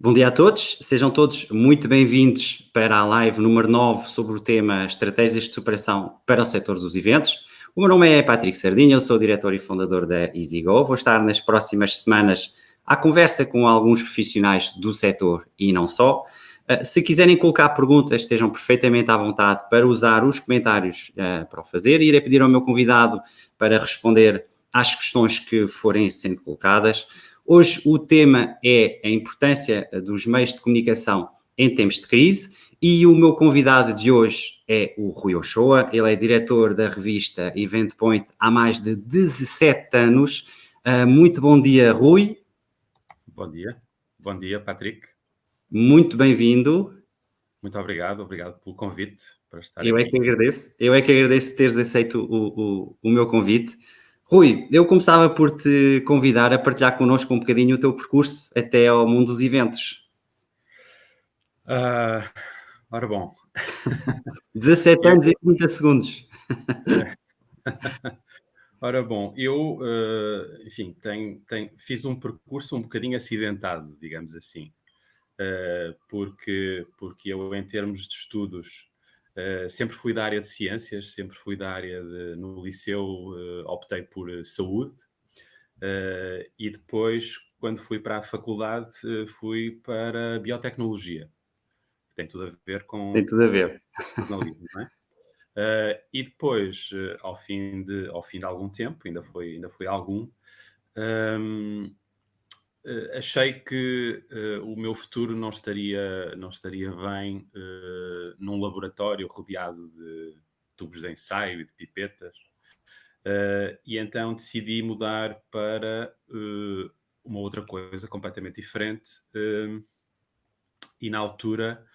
Bom dia a todos, sejam todos muito bem-vindos para a live número 9 sobre o tema Estratégias de Superação para o setor dos eventos. O meu nome é Patrick Sardinha, eu sou o diretor e fundador da EasyGo. Vou estar nas próximas semanas à conversa com alguns profissionais do setor e não só. Se quiserem colocar perguntas, estejam perfeitamente à vontade para usar os comentários para o fazer. Irei pedir ao meu convidado para responder às questões que forem sendo colocadas. Hoje o tema é a importância dos meios de comunicação em tempos de crise e o meu convidado de hoje é o Rui Ochoa. Ele é diretor da revista Event Point há mais de 17 anos. Muito bom dia, Rui. Bom dia, Patrick. Muito bem-vindo. Muito obrigado pelo convite para estar Eu aqui. é que agradeço teres aceito o meu convite. Rui, eu começava por te convidar a partilhar connosco um bocadinho o teu percurso até ao mundo dos eventos. Ora bom. 17 anos e 30 segundos. Ora bom, eu, enfim, fiz um percurso um bocadinho acidentado, digamos assim, porque eu, em termos de estudos, sempre fui da área de ciências, sempre fui da área no liceu, optei por saúde, e depois, quando fui para a faculdade, fui para biotecnologia, que tem tudo a ver Tem com tudo a ver. jornalismo, não é? E depois, ao fim de algum tempo, ainda foi algum, hum, achei que o meu futuro não estaria bem num laboratório rodeado de tubos de ensaio e de pipetas. E então decidi mudar para uma outra coisa completamente diferente. E na altura,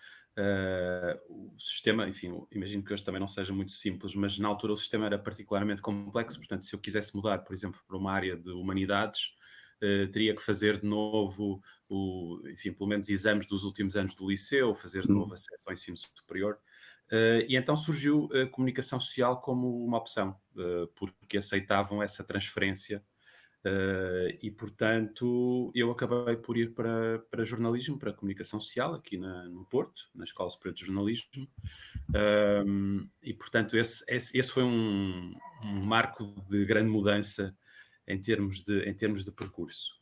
o sistema, enfim, imagino que hoje também não seja muito simples, mas na altura o sistema era particularmente complexo. Portanto, se eu quisesse mudar, por exemplo, para uma área de humanidades, teria que fazer de novo, enfim, pelo menos exames dos últimos anos do liceu, fazer de novo acesso ao ensino superior. E então surgiu a comunicação social como uma opção, porque aceitavam essa transferência. E, portanto, eu acabei por ir para jornalismo, para comunicação social, aqui no Porto, na Escola Superior de Jornalismo. E, portanto, esse foi um marco de grande mudança em termos de percurso.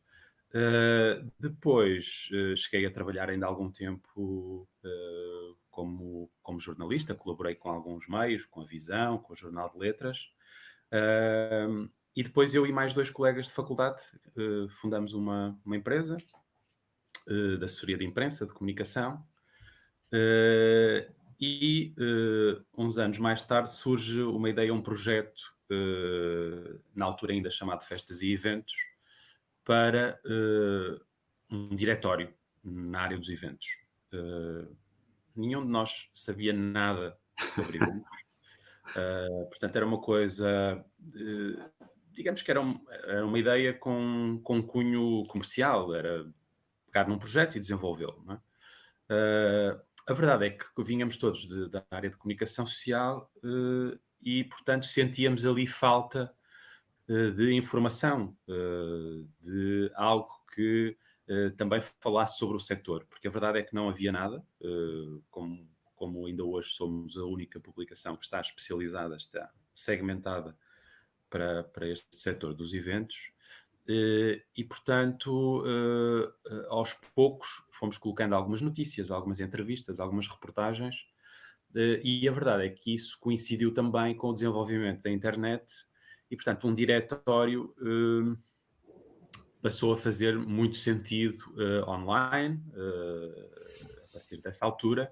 Depois, cheguei a trabalhar ainda há algum tempo como jornalista, colaborei com alguns meios, com a Visão, com o Jornal de Letras. E depois eu e mais 2 colegas de faculdade fundamos uma empresa de assessoria de imprensa, de comunicação, e uns anos mais tarde surge uma ideia, um projeto, na altura ainda chamado Festas e Eventos, para um diretório na área dos eventos. Nenhum de nós sabia nada sobre eventos. Portanto, era uma coisa, digamos que era uma ideia com cunho comercial, era pegar num projeto e desenvolvê-lo, não é? A verdade é que vínhamos todos da área de comunicação social, e, portanto, sentíamos ali falta de informação, de algo que também falasse sobre o setor, porque a verdade é que não havia nada, como ainda hoje somos a única publicação que está especializada, está segmentada para este setor dos eventos. E, portanto, aos poucos fomos colocando algumas notícias, algumas entrevistas, algumas reportagens, e a verdade é que isso coincidiu também com o desenvolvimento da internet e, portanto, um diretório passou a fazer muito sentido online, a partir dessa altura,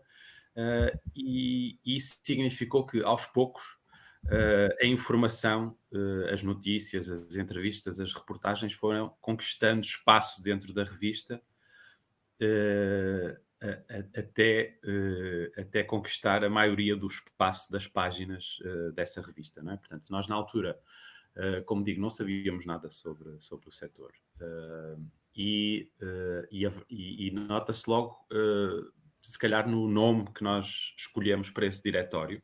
e isso significou que, aos poucos, a informação, as notícias, as entrevistas, as reportagens foram conquistando espaço dentro da revista, até conquistar a maioria do espaço das páginas dessa revista, não é? Portanto, nós na altura, como digo, não sabíamos nada sobre o setor. E nota-se logo, se calhar, no nome que nós escolhemos para esse diretório,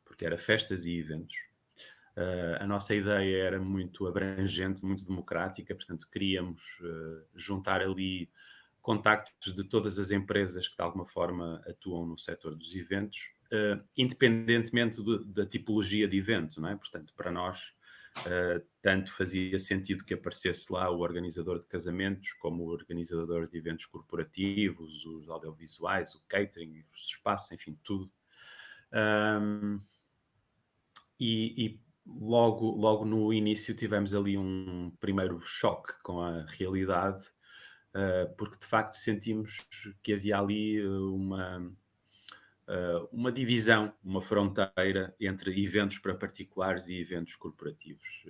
porque era Festas e Eventos. A nossa ideia era muito abrangente, muito democrática, portanto, queríamos juntar ali contactos de todas as empresas que de alguma forma atuam no setor dos eventos, independentemente da tipologia de evento, não é? Portanto, para nós, tanto fazia sentido que aparecesse lá o organizador de casamentos, como o organizador de eventos corporativos, os audiovisuais, o catering, os espaços, enfim, tudo. E logo no início tivemos ali um primeiro choque com a realidade, porque de facto sentimos que havia ali uma divisão, uma fronteira entre eventos para particulares e eventos corporativos,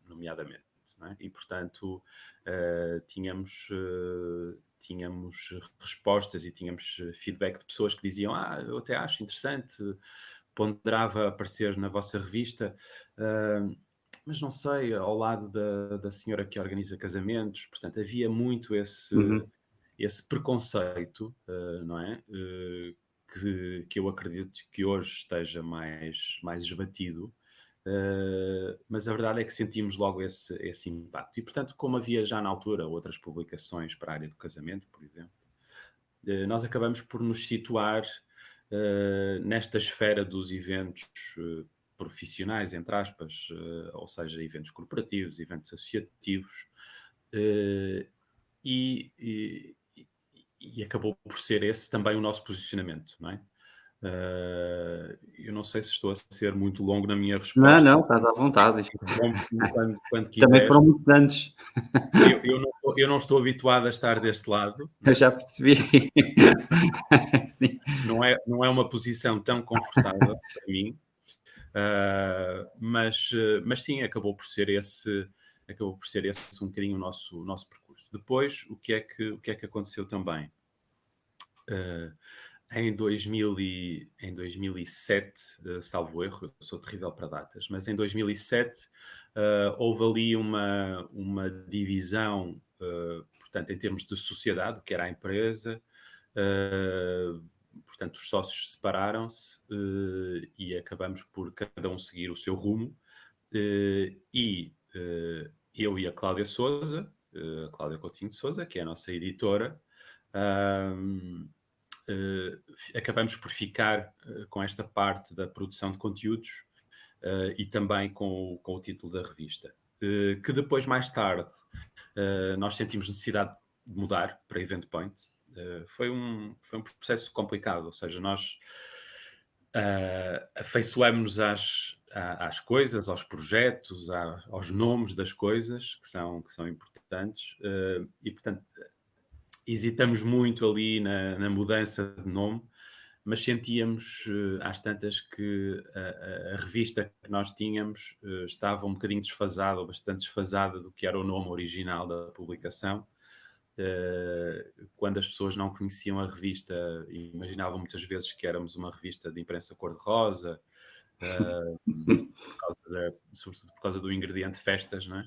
nomeadamente. Não é? E, portanto, tínhamos respostas e tínhamos feedback de pessoas que diziam: eu até acho interessante, ponderava aparecer na vossa revista, mas não sei, ao lado da senhora que organiza casamentos. Portanto, havia muito esse preconceito, não é? Que eu acredito que hoje esteja mais esbatido, mas a verdade é que sentimos logo esse impacto. E, portanto, como havia já na altura outras publicações para a área do casamento, por exemplo, nós acabamos por nos situar nesta esfera dos eventos profissionais, entre aspas, ou seja, eventos corporativos, eventos associativos, e acabou por ser esse também o nosso posicionamento, não é? Eu não sei se estou a ser muito longo na minha resposta. Não, estás à vontade. Quando Também quiseres. foram muitos anos. Eu não estou habituado a estar deste lado. Eu já percebi. Sim. Não é uma posição tão confortável para mim, mas sim, acabou por ser esse um bocadinho o nosso percurso. Depois, o que é que aconteceu também? Em 2007, salvo erro, eu sou terrível para datas, mas em 2007 houve ali uma divisão, portanto, em termos de sociedade, que era a empresa, portanto, os sócios separaram-se e acabamos por cada um seguir o seu rumo, e eu e a Cláudia Sousa, a Cláudia Coutinho de Sousa, que é a nossa editora, acabamos por ficar com esta parte da produção de conteúdos e também com o título da revista. Que depois, mais tarde, nós sentimos necessidade de mudar para Event Point. Foi um processo complicado, ou seja, nós afeiçoamos-nos às coisas, aos projetos, aos nomes das coisas que são importantes e, portanto, hesitamos muito ali na mudança de nome, mas sentíamos às tantas que a revista que nós tínhamos estava um bocadinho desfasada, ou bastante desfasada do que era o nome original da publicação. Quando as pessoas não conheciam a revista, imaginavam muitas vezes que éramos uma revista de imprensa cor-de-rosa, sobretudo por causa do ingrediente festas, não é?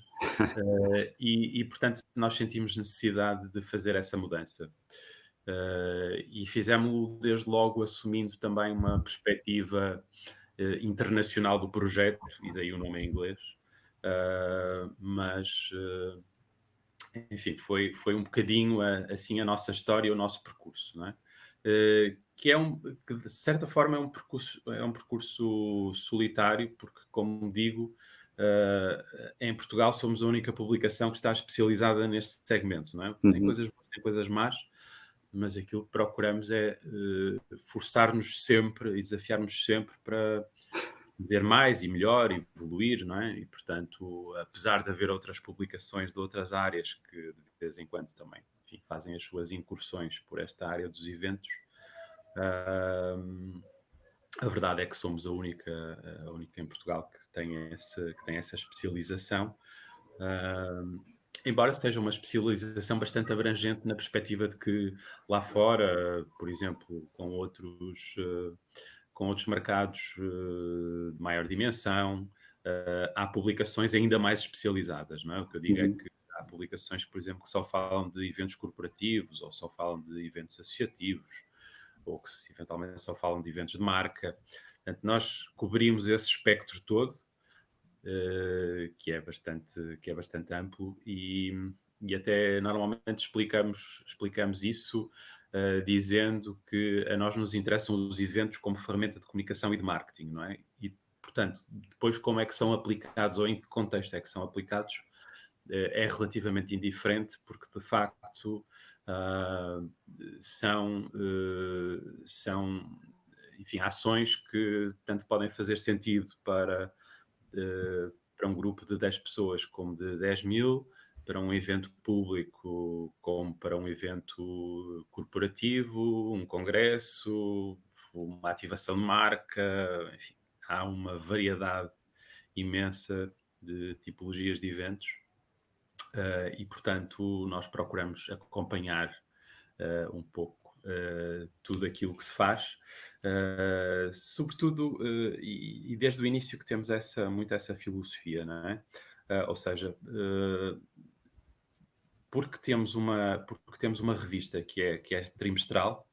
E, portanto, nós sentimos necessidade de fazer essa mudança. E fizemos-lo desde logo assumindo também uma perspectiva internacional do projeto, e daí o nome em inglês. Mas, enfim, foi um bocadinho assim a nossa história, o nosso percurso, não é? Que de certa forma é um percurso solitário, porque, como digo, em Portugal somos a única publicação que está especializada neste segmento, não é? Tem coisas boas, tem coisas más, mas aquilo que procuramos é forçar-nos sempre e desafiar-nos sempre para dizer mais e melhor, e evoluir, não é? E, portanto, apesar de haver outras publicações de outras áreas que de vez em quando também, enfim, fazem as suas incursões por esta área dos eventos, a verdade é que somos a única em Portugal que tem essa especialização, embora seja uma especialização bastante abrangente na perspectiva de que lá fora, por exemplo, com outros mercados de maior dimensão, há publicações ainda mais especializadas, não é? O que eu digo é que há publicações, por exemplo, que só falam de eventos corporativos ou só falam de eventos associativos, ou que eventualmente só falam de eventos de marca. Portanto, nós cobrimos esse espectro todo, que é bastante amplo, e e até normalmente explicamos isso dizendo que a nós nos interessam os eventos como ferramenta de comunicação e de marketing, não é? E, portanto, depois como é que são aplicados ou em que contexto é que são aplicados é relativamente indiferente, porque de facto são, enfim, ações que tanto podem fazer sentido para um grupo de 10 pessoas como de 10.000, para um evento público como para um evento corporativo, um congresso, uma ativação de marca, enfim, há uma variedade imensa de tipologias de eventos e, portanto, nós procuramos acompanhar um pouco tudo aquilo que se faz, sobretudo, e desde o início que temos muito essa filosofia, não é? Ou seja, porque temos uma revista que é trimestral,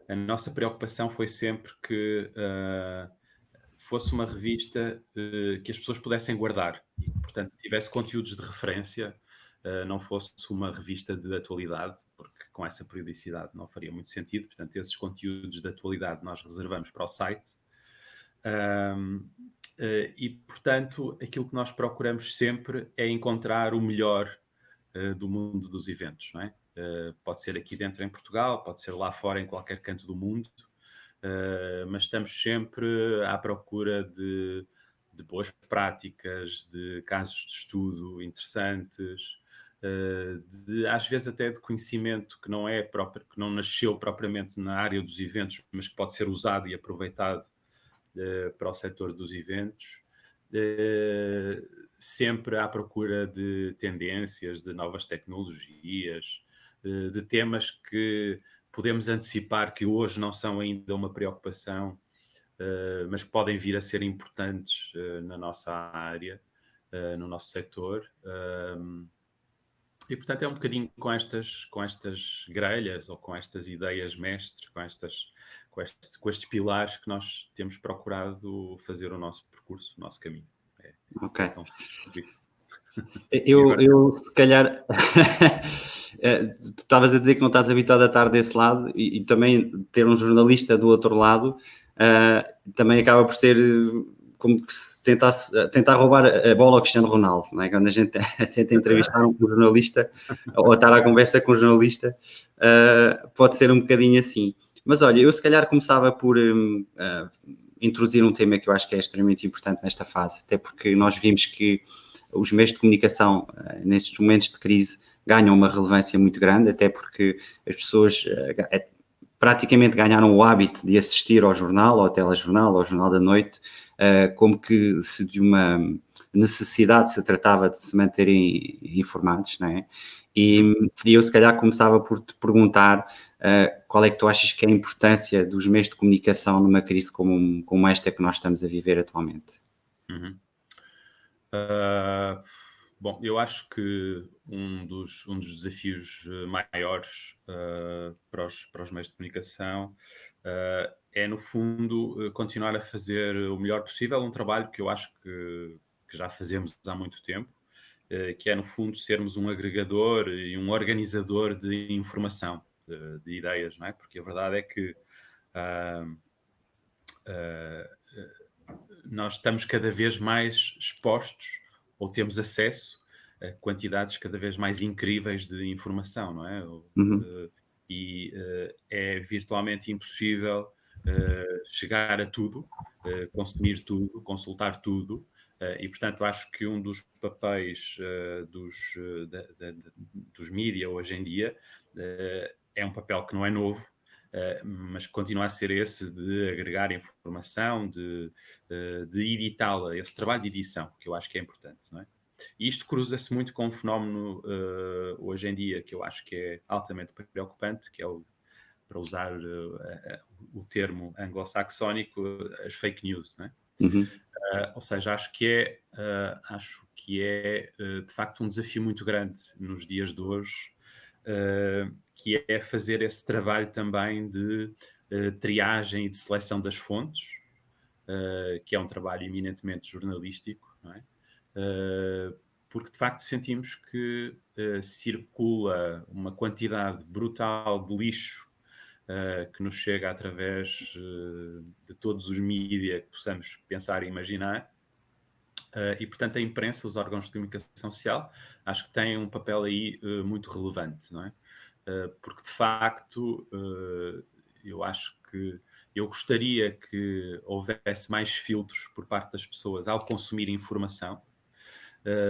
a nossa preocupação foi sempre que fosse uma revista que as pessoas pudessem guardar e que, portanto, tivesse conteúdos de referência, não fosse uma revista de atualidade, porque com essa periodicidade não faria muito sentido. Portanto, esses conteúdos de atualidade nós reservamos para o site. E, portanto, aquilo que nós procuramos sempre é encontrar o melhor do mundo dos eventos, não é? Pode ser aqui dentro em Portugal, pode ser lá fora em qualquer canto do mundo, mas estamos sempre à procura de boas práticas, de casos de estudo interessantes, às vezes até de conhecimento que que não nasceu propriamente na área dos eventos, mas que pode ser usado e aproveitado para o setor dos eventos, sempre à procura de tendências, de novas tecnologias, de temas que podemos antecipar que hoje não são ainda uma preocupação, mas que podem vir a ser importantes na nossa área, no nosso setor. E, portanto, é um bocadinho com estas grelhas ou com estas ideias mestres, com estes pilares que nós temos procurado fazer o nosso percurso, o nosso caminho. Ok. É tão simples quanto isso. Eu se calhar, tu estavas a dizer que não estás habituado a estar desse lado e também ter um jornalista do outro lado também acaba por ser como que se tentar roubar a bola ao Cristiano Ronaldo, não é? Quando a gente tenta entrevistar um jornalista ou estar à conversa com um jornalista, pode ser um bocadinho assim. Mas olha, eu se calhar começava por introduzir um tema que eu acho que é extremamente importante nesta fase, até porque nós vimos que os meios de comunicação, nesses momentos de crise, ganham uma relevância muito grande, até porque as pessoas praticamente ganharam o hábito de assistir ao jornal, ao telejornal, ao jornal da noite, como que se de uma necessidade se tratava de se manterem informados, não é? E eu se calhar começava por te perguntar qual é que tu achas que é a importância dos meios de comunicação numa crise como esta que nós estamos a viver atualmente. Uhum. Bom, eu acho que um dos desafios maiores para os meios de comunicação é, no fundo, continuar a fazer o melhor possível um trabalho que eu acho que já fazemos há muito tempo, que é, no fundo, sermos um agregador e um organizador de informação, de ideias, não é? Porque a verdade é que nós estamos cada vez mais expostos ou temos acesso a quantidades cada vez mais incríveis de informação, não é? É virtualmente impossível chegar a tudo, consumir tudo, consultar tudo, e, portanto, acho que um dos papéis dos mídia hoje em dia é um papel que não é novo, mas continua a ser esse de agregar informação, de editá-la, esse trabalho de edição, que eu acho que é importante, não é? E isto cruza-se muito com um fenómeno hoje em dia que eu acho que é altamente preocupante, que é para usar o termo anglo-saxónico, as fake news, não é? Ou seja, acho que é de facto um desafio muito grande nos dias de hoje, que é fazer esse trabalho também de triagem e de seleção das fontes, que é um trabalho eminentemente jornalístico, não é? porque de facto sentimos que circula uma quantidade brutal de lixo que nos chega através de todos os mídias que possamos pensar e imaginar. E, portanto, a imprensa, os órgãos de comunicação social, acho que têm um papel aí muito relevante, não é? Porque, de facto, eu acho que eu gostaria que houvesse mais filtros por parte das pessoas ao consumir informação,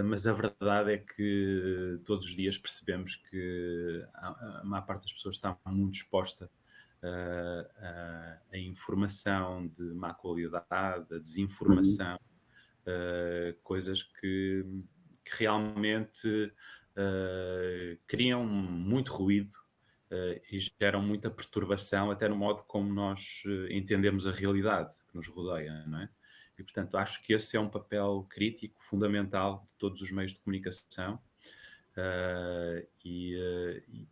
mas a verdade é que todos os dias percebemos que a maior parte das pessoas está muito exposta a informação de má qualidade, a Uhum. desinformação, coisas que realmente criam muito ruído e geram muita perturbação até no modo como nós entendemos a realidade que nos rodeia, não é? E, portanto, acho que esse é um papel crítico, fundamental de todos os meios de comunicação.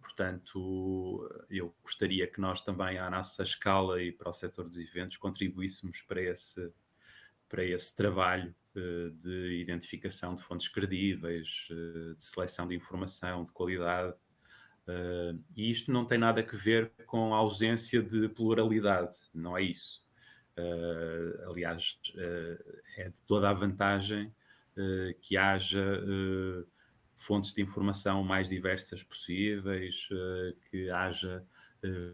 Portanto, eu gostaria que nós também, à nossa escala e para o setor dos eventos, contribuíssemos para esse trabalho de identificação de fontes credíveis, de seleção de informação de qualidade. E isto não tem nada a ver com a ausência de pluralidade, não é isso. Aliás, é de toda a vantagem que haja fontes de informação mais diversas possíveis, que haja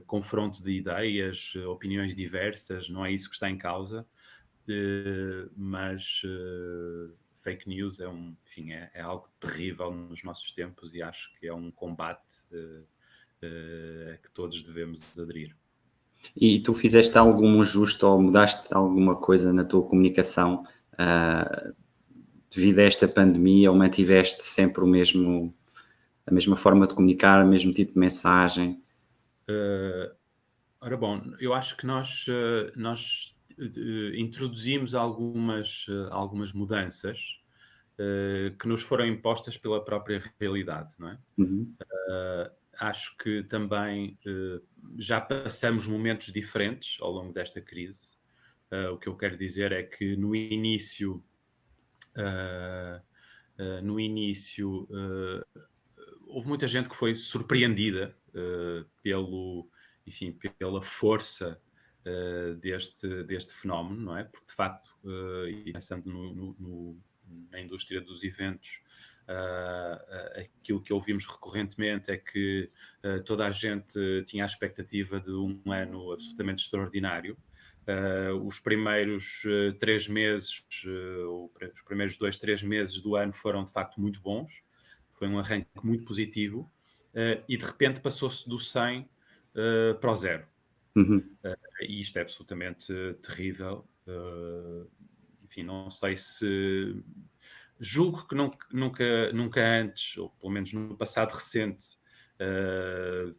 confronto de ideias, opiniões diversas, não é isso que está em causa. Mas fake news enfim, é algo terrível nos nossos tempos e acho que é um combate a que todos devemos aderir. E tu fizeste algum ajuste ou mudaste alguma coisa na tua comunicação devido a esta pandemia, ou mantiveste sempre a mesma forma de comunicar, o mesmo tipo de mensagem? Ora bom, eu acho que nós introduzimos algumas mudanças que nos foram impostas pela própria realidade, não é? Uhum. Acho que também já passamos momentos diferentes ao longo desta crise. O que eu quero dizer é que no início, uh, houve muita gente que foi surpreendida enfim, pela força deste fenómeno, não é? Porque, de facto, e pensando na indústria dos eventos, aquilo que ouvimos recorrentemente é que toda a gente tinha a expectativa de um ano absolutamente extraordinário. Os primeiros 3 meses, os primeiros 2, 3 meses do ano foram de facto muito bons, foi um arranque muito positivo, e de repente passou-se do 100 para o 0. Uhum. E isto é absolutamente terrível. Enfim, não sei se. Julgo que nunca antes, ou pelo menos no passado recente,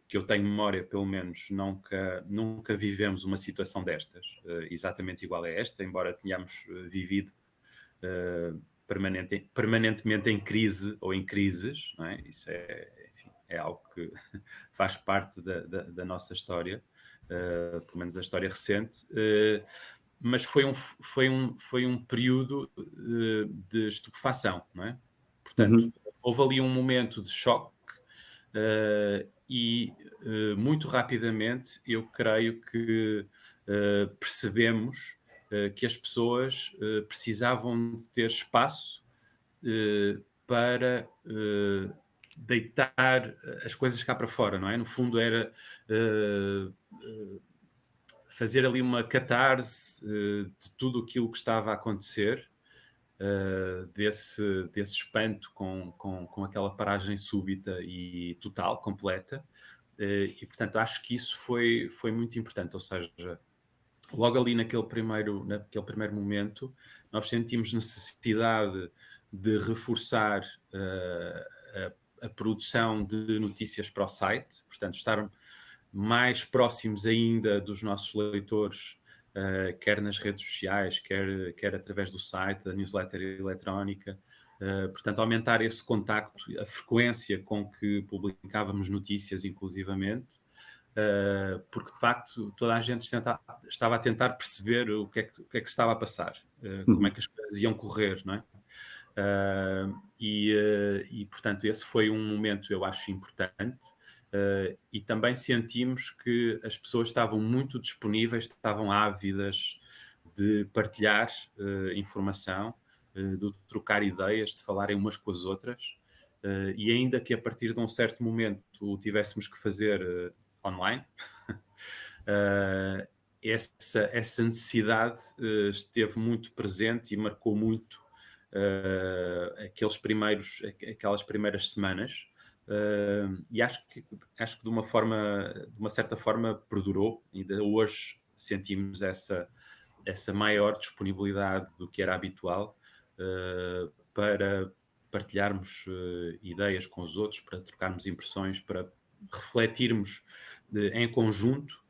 que eu tenho memória, pelo menos, nunca vivemos uma situação destas, exatamente igual a esta, embora tenhamos vivido permanentemente em crise ou em crises, não é? Isso enfim, é algo que faz parte da nossa história, pelo menos a história recente. Mas foi um período de estupefação, não é? Portanto, Uhum. houve ali um momento de choque e muito rapidamente eu creio que percebemos que as pessoas precisavam de ter espaço para deitar as coisas cá para fora, não é? No fundo era fazer ali uma catarse de tudo aquilo que estava a acontecer, desse espanto com aquela paragem súbita e total, completa. E, portanto, acho que isso foi muito importante. Ou seja, logo ali naquele primeiro momento, nós sentimos necessidade de reforçar a produção de notícias para o site, portanto, estar mais próximos ainda dos nossos leitores, quer nas redes sociais, quer através do site, da newsletter eletrónica. Portanto, aumentar esse contacto, a frequência com que publicávamos notícias, inclusivamente, porque de facto toda a gente estava a tentar perceber o que é que se estava a passar, como é Uhum. que as coisas iam correr, não é? Portanto, esse foi um momento, eu acho, importante. E também sentimos que as pessoas estavam muito disponíveis, estavam ávidas de partilhar informação, de trocar ideias, de falarem umas com as outras. E ainda que a partir de um certo momento o tivéssemos que fazer online, essa necessidade esteve muito presente e marcou muito aquelas primeiras semanas. E acho que de uma certa forma perdurou. Ainda hoje sentimos essa maior disponibilidade do que era habitual para partilharmos ideias com os outros, para trocarmos impressões, para refletirmos em conjunto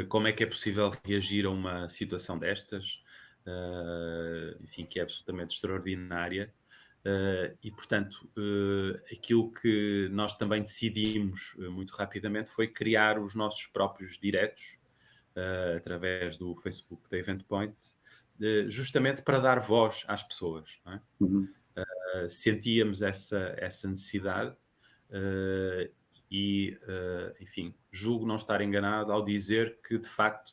como é que é possível reagir a uma situação destas, enfim, que é absolutamente extraordinária. E, portanto, aquilo que nós também decidimos muito rapidamente foi criar os nossos próprios diretos, através do Facebook da Event Point, justamente para dar voz às pessoas, não é? Uhum. Sentíamos essa necessidade enfim, julgo não estar enganado ao dizer que, de facto,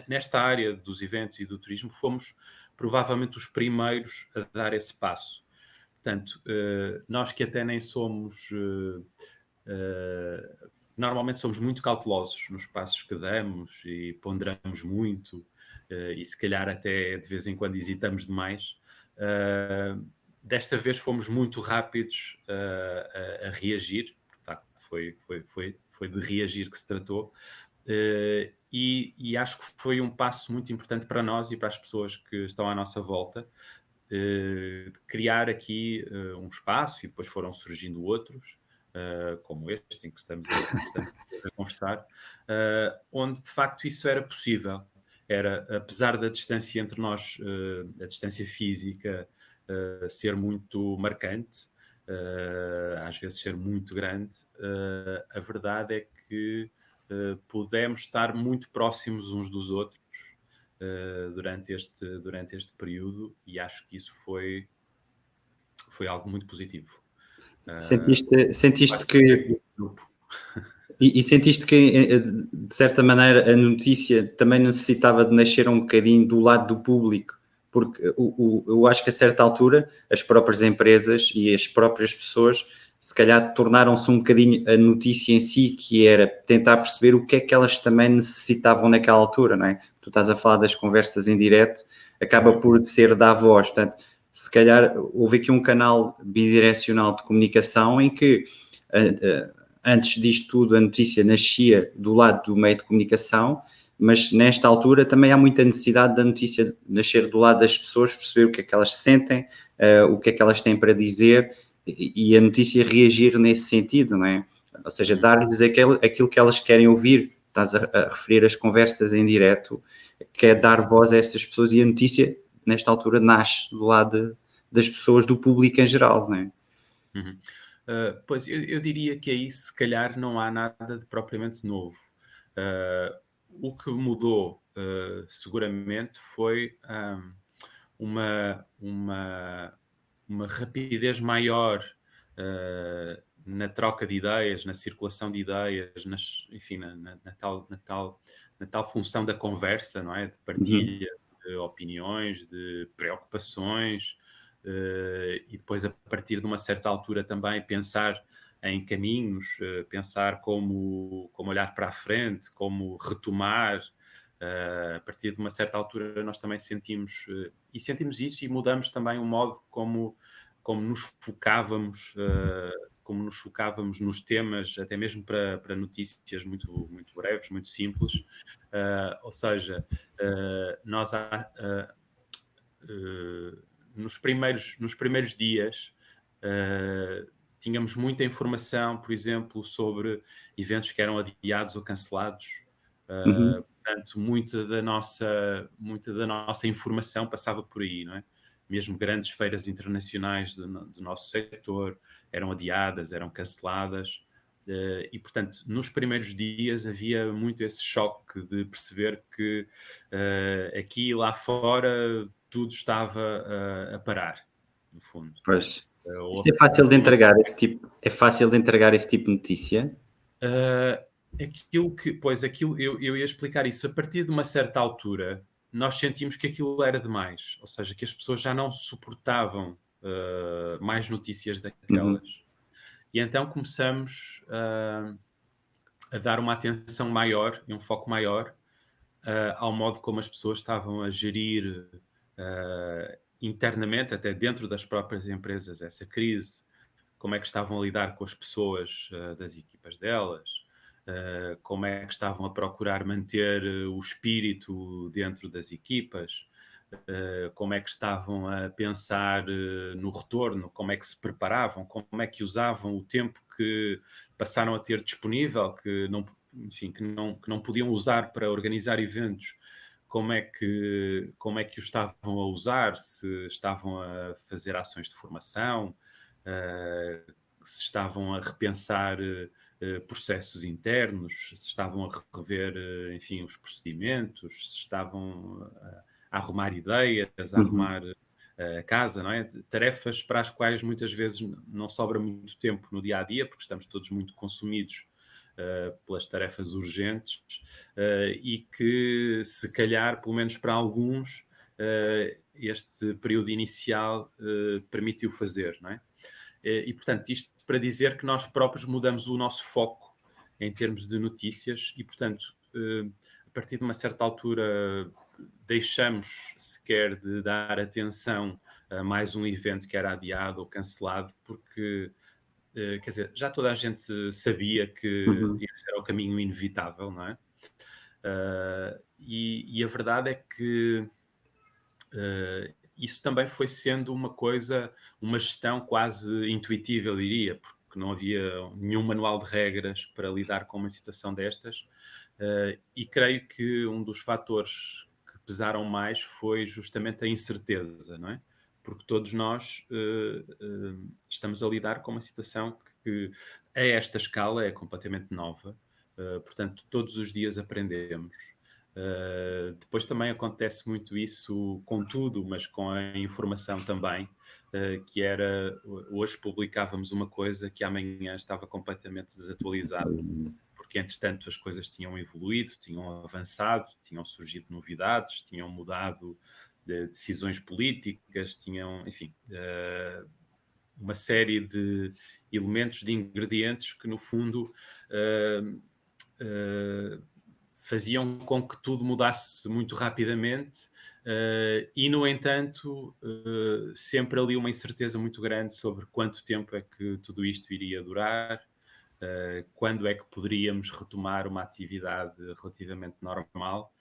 nesta área dos eventos e do turismo, fomos provavelmente os primeiros a dar esse passo. Portanto, nós que até nem somos... normalmente somos muito cautelosos nos passos que damos e ponderamos muito e se calhar até de vez em quando hesitamos demais. Desta vez fomos muito rápidos a reagir, portanto, foi de reagir que se tratou, e acho que foi um passo muito importante para nós e para as pessoas que estão à nossa volta, de criar aqui um espaço, e depois foram surgindo outros, como este, em que estamos a conversar, onde de facto isso era possível. Era, apesar da distância entre nós, a distância física, ser muito marcante, às vezes ser muito grande, a verdade é que pudemos estar muito próximos uns dos outros durante este período, e acho que isso foi algo muito positivo. Sentiste que e sentiste que, de certa maneira, a notícia também necessitava de nascer um bocadinho do lado do público, porque eu acho que a certa altura as próprias empresas e as próprias pessoas se calhar tornaram-se um bocadinho a notícia em si, que era tentar perceber o que é que elas também necessitavam naquela altura, não é? Tu estás a falar das conversas em direto, acaba por ser dar voz, portanto, se calhar houve aqui um canal bidirecional de comunicação em que antes disto tudo a notícia nascia do lado do meio de comunicação, mas nesta altura também há muita necessidade da notícia nascer do lado das pessoas, perceber o que é que elas sentem, o que é que elas têm para dizer e a notícia reagir nesse sentido, não é? Ou seja, dar-lhes aquilo que elas querem ouvir. Estás a referir as conversas em direto, que é dar voz a essas pessoas, e a notícia, nesta altura, nasce do lado das pessoas, do público em geral, não é? Uhum. Pois, eu diria que aí, se calhar, não há nada de propriamente novo. O que mudou, seguramente, foi uma rapidez maior na troca de ideias, na circulação de ideias, enfim, na tal função da conversa, não é? De partilha de opiniões, de preocupações, e depois, a partir de uma certa altura, também pensar em caminhos, pensar como olhar para a frente, como retomar. A partir de uma certa altura nós também sentimos isso, e mudamos também o modo como nos focávamos, nos temas, até mesmo para notícias muito, muito breves, muito simples. Ou seja, nós nos primeiros dias tínhamos muita informação, por exemplo, sobre eventos que eram adiados ou cancelados. Portanto, muita da nossa informação passava por aí, não é? Mesmo grandes feiras internacionais do nosso setor eram adiadas, eram canceladas. E, portanto, nos primeiros dias havia muito esse choque de perceber que aqui e lá fora tudo estava a parar, no fundo. Pois. Ou Isso é fácil de entregar esse tipo de notícia? aquilo que, pois, aquilo, eu ia explicar isso. A partir de uma certa altura, nós sentimos que aquilo era demais, ou seja, que as pessoas já não suportavam mais notícias Uhum, daquelas. E então começamos a dar uma atenção maior e um foco maior ao modo como as pessoas estavam a gerir internamente, até dentro das próprias empresas, essa crise, como é que estavam a lidar com as pessoas das equipas delas, como é que estavam a procurar manter o espírito dentro das equipas, como é que estavam a pensar no retorno, como é que se preparavam, como é que usavam o tempo que passaram a ter disponível, que não, enfim, que não podiam usar para organizar eventos, como é que o estavam a usar, se estavam a fazer ações de formação, se estavam a repensar processos internos, se estavam a rever, enfim, os procedimentos, se estavam a arrumar ideias, a uhum, arrumar a casa, não é? Tarefas para as quais muitas vezes não sobra muito tempo no dia a dia, porque estamos todos muito consumidos pelas tarefas urgentes e que, se calhar, pelo menos para alguns, este período inicial permitiu fazer, não é? E, portanto, isto para dizer que nós próprios mudamos o nosso foco em termos de notícias e, portanto, a partir de uma certa altura deixamos sequer de dar atenção a mais um evento que era adiado ou cancelado, porque, quer dizer, já toda a gente sabia que uhum. esse era o caminho inevitável, não é? E a verdade é que isso também foi sendo uma coisa, uma gestão quase intuitiva, eu diria, porque não havia nenhum manual de regras para lidar com uma situação destas. E creio que um dos fatores que pesaram mais foi justamente a incerteza, não é? Porque todos nós estamos a lidar com uma situação que a esta escala é completamente nova. Portanto, todos os dias aprendemos. Depois também acontece muito isso com tudo, mas com a informação também, que era, hoje publicávamos uma coisa que amanhã estava completamente desatualizada, porque entretanto as coisas tinham evoluído, tinham avançado, tinham surgido novidades, tinham mudado de decisões políticas, tinham, enfim, uma série de elementos, de ingredientes que no fundo faziam com que tudo mudasse muito rapidamente e, no entanto, sempre ali uma incerteza muito grande sobre quanto tempo é que tudo isto iria durar, quando é que poderíamos retomar uma atividade relativamente normal.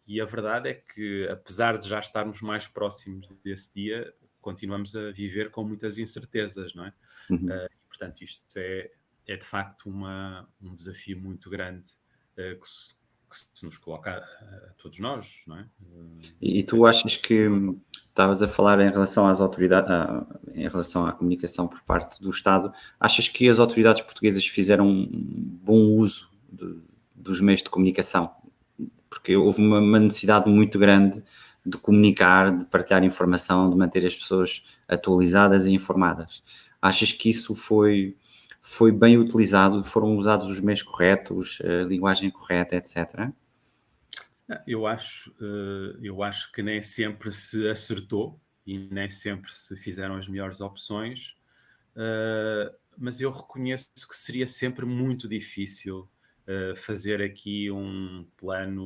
E a verdade é que, apesar de já estarmos mais próximos desse dia, continuamos a viver com muitas incertezas, não é? Uhum. E, portanto, isto é de facto um desafio muito grande que se nos coloca a todos nós, não é? E tu achas que estavas a falar em relação às autoridades, em relação à comunicação por parte do Estado, achas que as autoridades portuguesas fizeram um bom uso dos meios de comunicação? Porque houve uma necessidade muito grande de comunicar, de partilhar informação, de manter as pessoas atualizadas e informadas. Achas que isso foi bem utilizado? Foram usados os meios corretos, a linguagem correta, etc.? Eu acho que nem sempre se acertou e nem sempre se fizeram as melhores opções, mas eu reconheço que seria sempre muito difícil fazer aqui um plano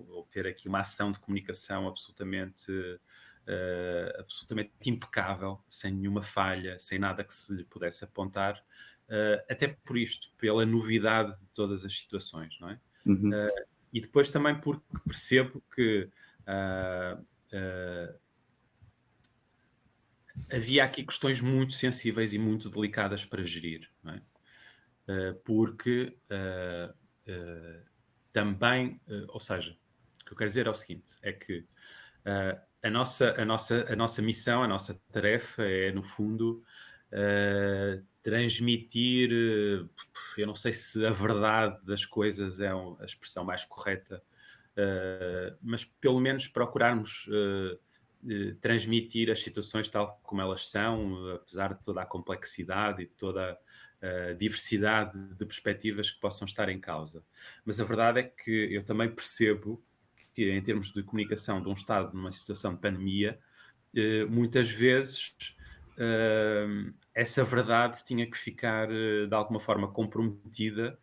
ou ter aqui uma ação de comunicação absolutamente impecável, sem nenhuma falha, sem nada que se lhe pudesse apontar, até por isto, pela novidade de todas as situações, não é? Uhum, E depois também porque percebo que ah, ah, havia aqui questões muito sensíveis e muito delicadas para gerir, não é? Porque também, ou seja, o que eu quero dizer é o seguinte, é que a nossa missão, a nossa tarefa é, no fundo, transmitir, eu não sei se a verdade das coisas é a expressão mais correta, mas pelo menos procurarmos transmitir as situações tal como elas são, apesar de toda a complexidade e toda a diversidade de perspectivas que possam estar em causa. Mas a verdade é que eu também percebo que, em termos de comunicação de um Estado numa situação de pandemia, muitas vezes essa verdade tinha que ficar de alguma forma comprometida,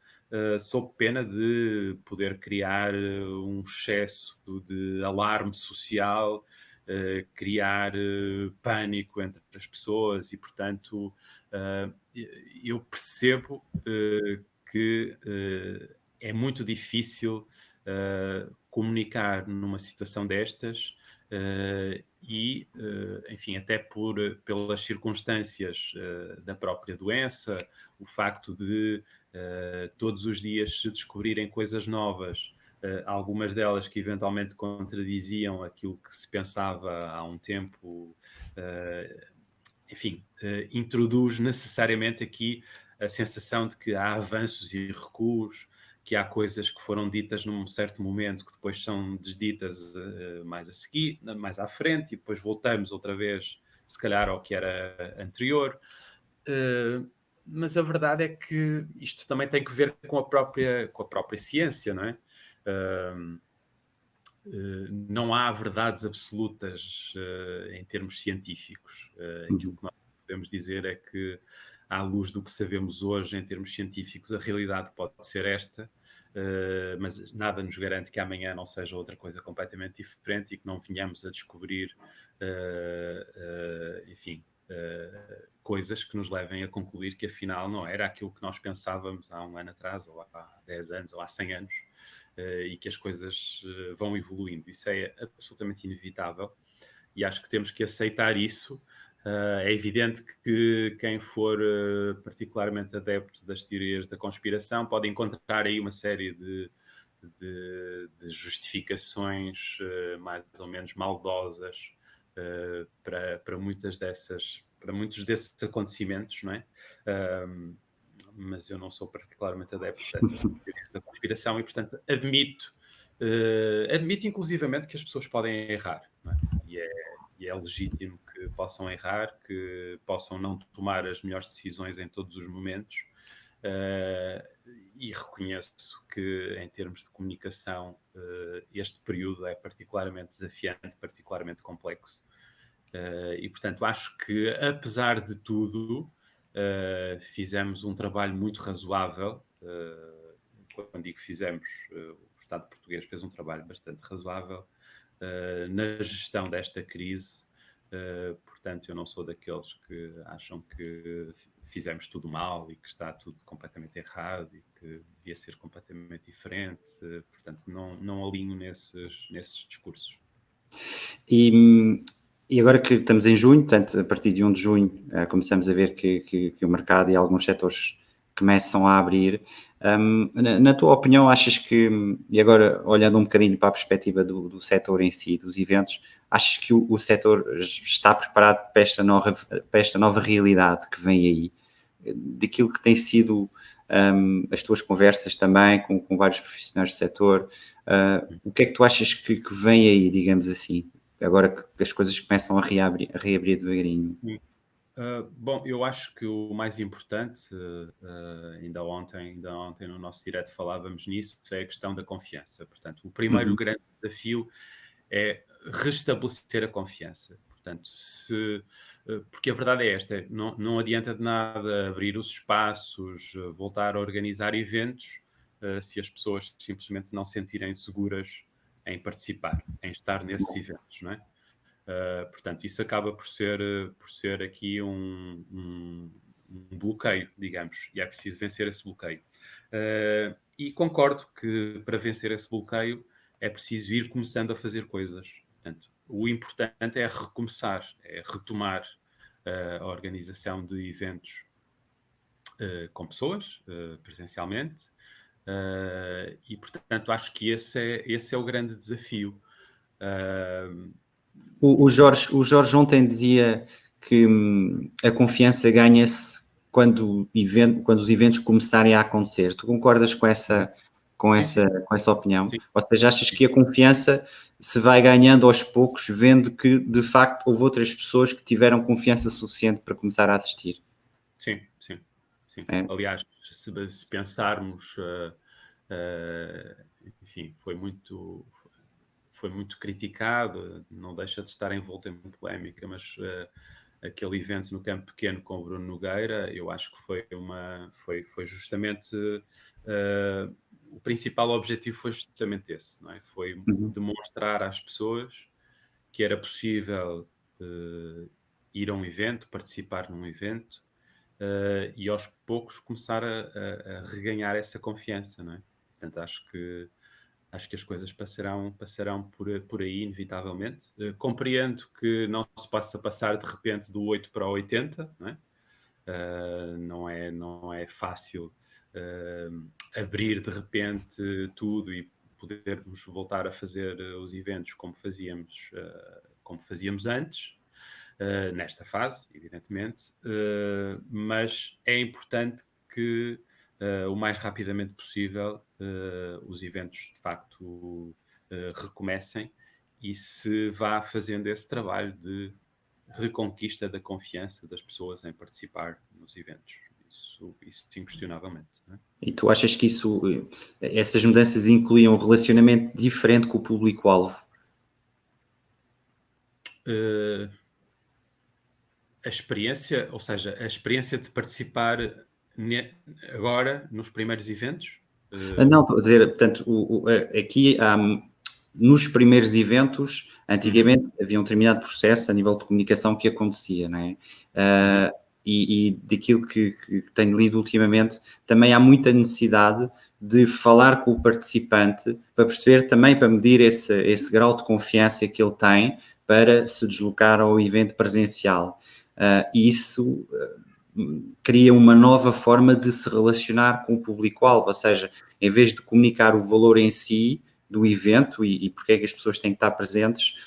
sob pena de poder criar um excesso de alarme social, criar pânico entre as pessoas e, portanto, eu percebo que é muito difícil comunicar numa situação destas e, enfim, até pelas circunstâncias da própria doença, o facto de todos os dias se descobrirem coisas novas, algumas delas que eventualmente contradiziam aquilo que se pensava há um tempo, enfim, introduz necessariamente aqui a sensação de que há avanços e recuos, que há coisas que foram ditas num certo momento que depois são desditas mais a seguir, mais à frente, e depois voltamos outra vez, se calhar, ao que era anterior. Mas a verdade é que isto também tem que ver com a própria ciência, não é? Não há verdades absolutas em termos científicos. Aquilo que nós podemos dizer é que, à luz do que sabemos hoje em termos científicos, a realidade pode ser esta, mas nada nos garante que amanhã não seja outra coisa completamente diferente e que não venhamos a descobrir, enfim, coisas que nos levem a concluir que afinal não era aquilo que nós pensávamos há um ano atrás, ou há 10 anos, ou há 100 anos, e que as coisas vão evoluindo. Isso é absolutamente inevitável e acho que temos que aceitar isso. É evidente que quem for particularmente adepto das teorias da conspiração pode encontrar aí uma série de justificações mais ou menos maldosas para muitos desses acontecimentos, não é? Mas eu não sou particularmente adepto dessas teorias da conspiração e, portanto, admito inclusivamente que as pessoas podem errar, não é? E é legítimo que possam errar, que possam não tomar as melhores decisões em todos os momentos, e reconheço que, em termos de comunicação, este período é particularmente desafiante, particularmente complexo, e, portanto, acho que, apesar de tudo, fizemos um trabalho muito razoável. Quando digo fizemos, o Estado português fez um trabalho bastante razoável na gestão desta crise. Portanto, eu não sou daqueles que acham que fizemos tudo mal e que está tudo completamente errado e que devia ser completamente diferente. Portanto, não alinho nesses discursos. E agora que estamos em junho, portanto, a partir de 1 de junho, começamos a ver que o mercado e alguns setores começam a abrir. Na tua opinião, achas que, e agora olhando um bocadinho para a perspectiva do setor em si, dos eventos, achas que o setor está preparado para esta nova realidade que vem aí? Daquilo que tem sido as tuas conversas também com vários profissionais do setor, o que é que tu achas que vem aí, digamos assim, agora que as coisas começam a reabrir devagarinho? Bom, eu acho que o mais importante, ainda ontem no nosso direto falávamos nisso, é a questão da confiança. Portanto, o primeiro grande desafio é restabelecer a confiança. Portanto, porque a verdade é esta, não adianta de nada abrir os espaços, voltar a organizar eventos, se as pessoas simplesmente não se sentirem seguras em participar, em estar nesses eventos, não é? Portanto, isso acaba por ser aqui um bloqueio, digamos, e é preciso vencer esse bloqueio. E concordo que para vencer esse bloqueio é preciso ir começando a fazer coisas. Portanto, o importante é recomeçar, é retomar a organização de eventos com pessoas, presencialmente, e, portanto, acho que esse é o grande desafio. O Jorge ontem dizia que a confiança ganha-se quando os eventos começarem a acontecer. Tu concordas com essa opinião? Sim. Ou seja, achas que a confiança se vai ganhando aos poucos, vendo que de facto houve outras pessoas que tiveram confiança suficiente para começar a assistir. Sim, sim, sim. É? Aliás, se pensarmos, enfim, foi muito criticado, não deixa de estar envolto em polémica, mas aquele evento no Campo Pequeno com o Bruno Nogueira, eu acho que foi justamente o principal objetivo foi justamente esse, não é? Foi Uhum. demonstrar às pessoas que era possível ir a um evento, participar num evento, e aos poucos começar a reganhar essa confiança, não é? Portanto, acho que as coisas passarão por aí, inevitavelmente. Compreendo que não se possa passar de repente do 8 para o 80, não é? Não é fácil abrir de repente tudo e podermos voltar a fazer os eventos como fazíamos antes, nesta fase, evidentemente, mas é importante que o mais rapidamente possível os eventos de facto recomecem e se vá fazendo esse trabalho de reconquista da confiança das pessoas em participar nos eventos. Isso inquestionavelmente. Não é? E tu achas que essas mudanças incluem um relacionamento diferente com o público-alvo? Uh, a experiência, ou seja, a experiência de participar agora nos primeiros eventos. Não, estou a dizer, portanto, aqui nos primeiros eventos, antigamente havia um determinado processo a nível de comunicação que acontecia, não é? E daquilo que tenho lido ultimamente, também há muita necessidade de falar com o participante para perceber também, para medir esse grau de confiança que ele tem para se deslocar ao evento presencial. E isso cria uma nova forma de se relacionar com o público-alvo, ou seja, em vez de comunicar o valor em si do evento e porque é que as pessoas têm que estar presentes,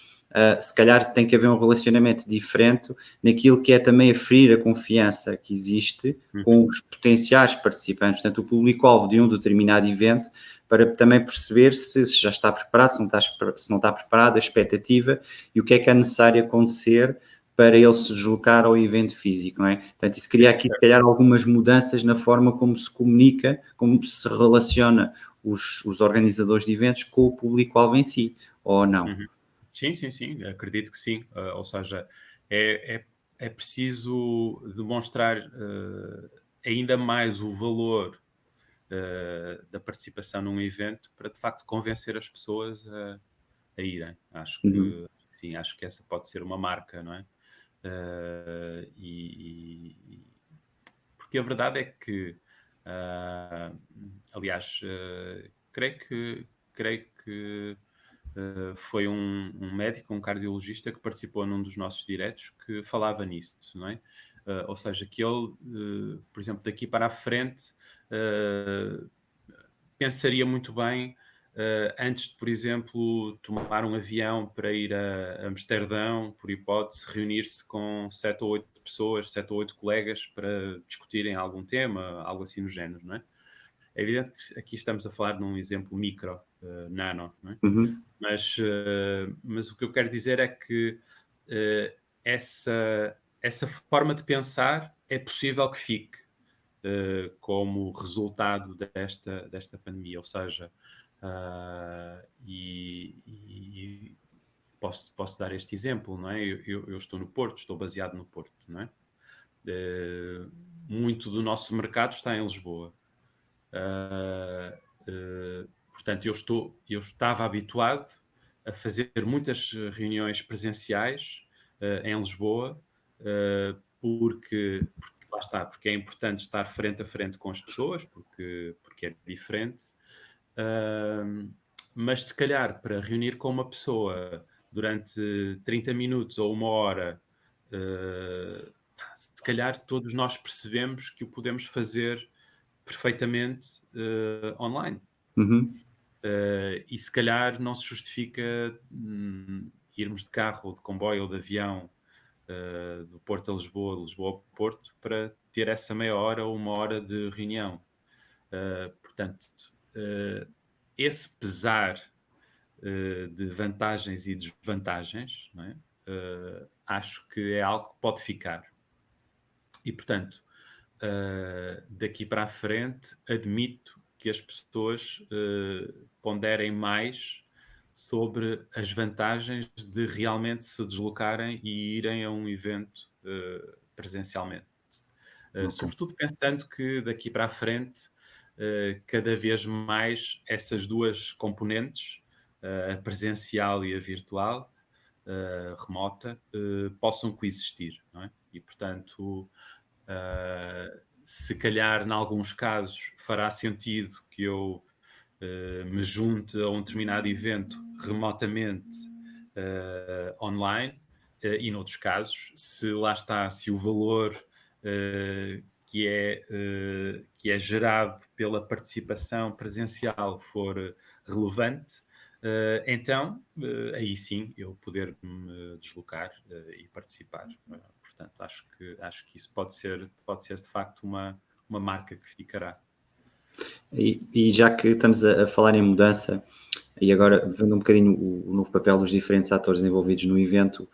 se calhar tem que haver um relacionamento diferente naquilo que é também aferir a confiança que existe com os potenciais participantes, portanto, o público-alvo de um determinado evento, para também perceber se já está preparado, se não está preparado, a expectativa e o que é necessário acontecer para ele se deslocar ao evento físico, não é? Portanto, isso cria aqui, se calhar, algumas mudanças na forma como se comunica, como se relaciona os organizadores de eventos com o público-alvo em si, ou não? Uhum. Sim, sim, sim, acredito que sim. Ou seja, é preciso demonstrar ainda mais o valor da participação num evento para de facto convencer as pessoas a irem. Acho Uhum. que sim, acho que essa pode ser uma marca, não é? Porque a verdade é que, aliás, creio que foi um médico, um cardiologista que participou num dos nossos diretos que falava nisso, não é? Ou seja, que ele, por exemplo, daqui para a frente, pensaria muito bem antes de, por exemplo, tomar um avião para ir a Amsterdão, por hipótese, reunir-se com 7 ou 8 pessoas, 7 ou 8 colegas para discutirem algum tema, algo assim no género, não é? É evidente que aqui estamos a falar num exemplo micro, nano, não é? Uhum. Mas o que eu quero dizer é que essa forma de pensar é possível que fique como resultado desta pandemia. Ou seja, e posso dar este exemplo, não é? Eu estou no Porto, estou baseado no Porto, não é? Muito do nosso mercado está em Lisboa. Portanto, eu estava habituado a fazer muitas reuniões presenciais em Lisboa, porque lá está, porque é importante estar frente a frente com as pessoas, porque é diferente. Mas se calhar para reunir com uma pessoa durante 30 minutos ou 1 hora, se calhar todos nós percebemos que o podemos fazer perfeitamente online. Uhum. E se calhar não se justifica irmos de carro, ou de comboio ou de avião do Porto a Lisboa, de Lisboa ao Porto, para ter essa meia hora ou 1 hora de reunião. Portanto, esse pesar de vantagens e desvantagens, não é? Acho que é algo que pode ficar. E, portanto, daqui para a frente, admito que as pessoas ponderem mais sobre as vantagens de realmente se deslocarem e irem a um evento presencialmente. Ok. Sobretudo pensando que daqui para a frente, cada vez mais essas duas componentes, a presencial e a virtual, remota, possam coexistir, não é? E, portanto, se calhar, em alguns casos, fará sentido que eu me junte a um determinado evento remotamente, online, e noutros casos, se lá está, se o valor que é gerado pela participação presencial for relevante, então aí sim eu poder me deslocar e participar. Portanto, acho que isso pode ser de facto uma marca que ficará. E já que estamos a falar em mudança, e agora vendo um bocadinho o novo papel dos diferentes atores envolvidos no evento,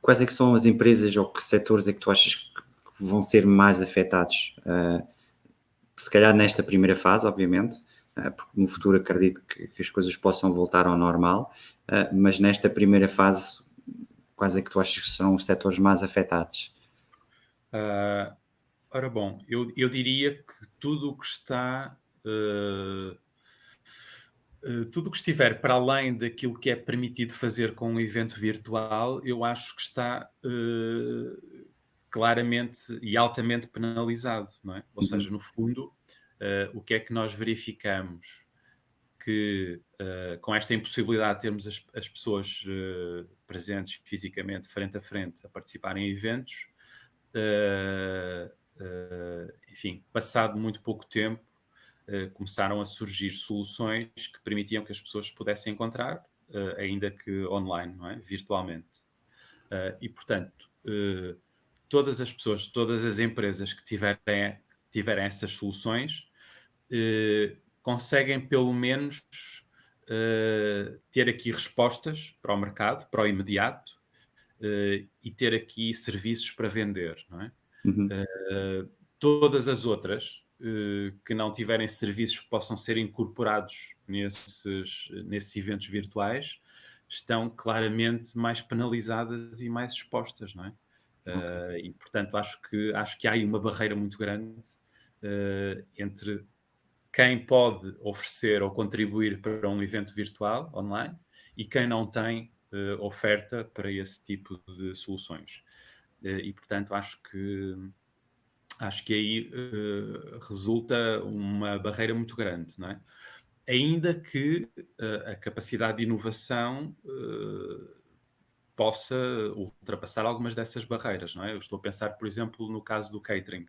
quais é que são as empresas ou que setores é que tu achas que vão ser mais afetados? Se calhar nesta primeira fase, obviamente, porque no futuro acredito que as coisas possam voltar ao normal, mas nesta primeira fase, quais é que tu achas que serão os setores mais afetados? Ah, ora bom, eu diria que tudo o que está, tudo o que estiver para além daquilo que é permitido fazer com um evento virtual, eu acho que está claramente e altamente penalizado, não é? Ou seja, Uhum. no fundo, o que é que nós verificamos? Que com esta impossibilidade de termos as pessoas presentes fisicamente, frente a frente, a participar em eventos, enfim, passado muito pouco tempo, começaram a surgir soluções que permitiam que as pessoas pudessem encontrar, ainda que online, não é? Virtualmente. E, portanto, todas as pessoas, todas as empresas que tiverem essas soluções, conseguem pelo menos ter aqui respostas para o mercado, para o imediato, e ter aqui serviços para vender, não é? Uhum. Todas as outras que não tiverem serviços que possam ser incorporados nesses eventos virtuais estão claramente mais penalizadas e mais expostas, não é? Ok. E portanto acho que há aí uma barreira muito grande entre quem pode oferecer ou contribuir para um evento virtual online e quem não tem oferta para esse tipo de soluções. E portanto acho que aí resulta uma barreira muito grande, não é? Ainda que a capacidade de inovação possa ultrapassar algumas dessas barreiras, não é? Eu estou a pensar, por exemplo, no caso do catering,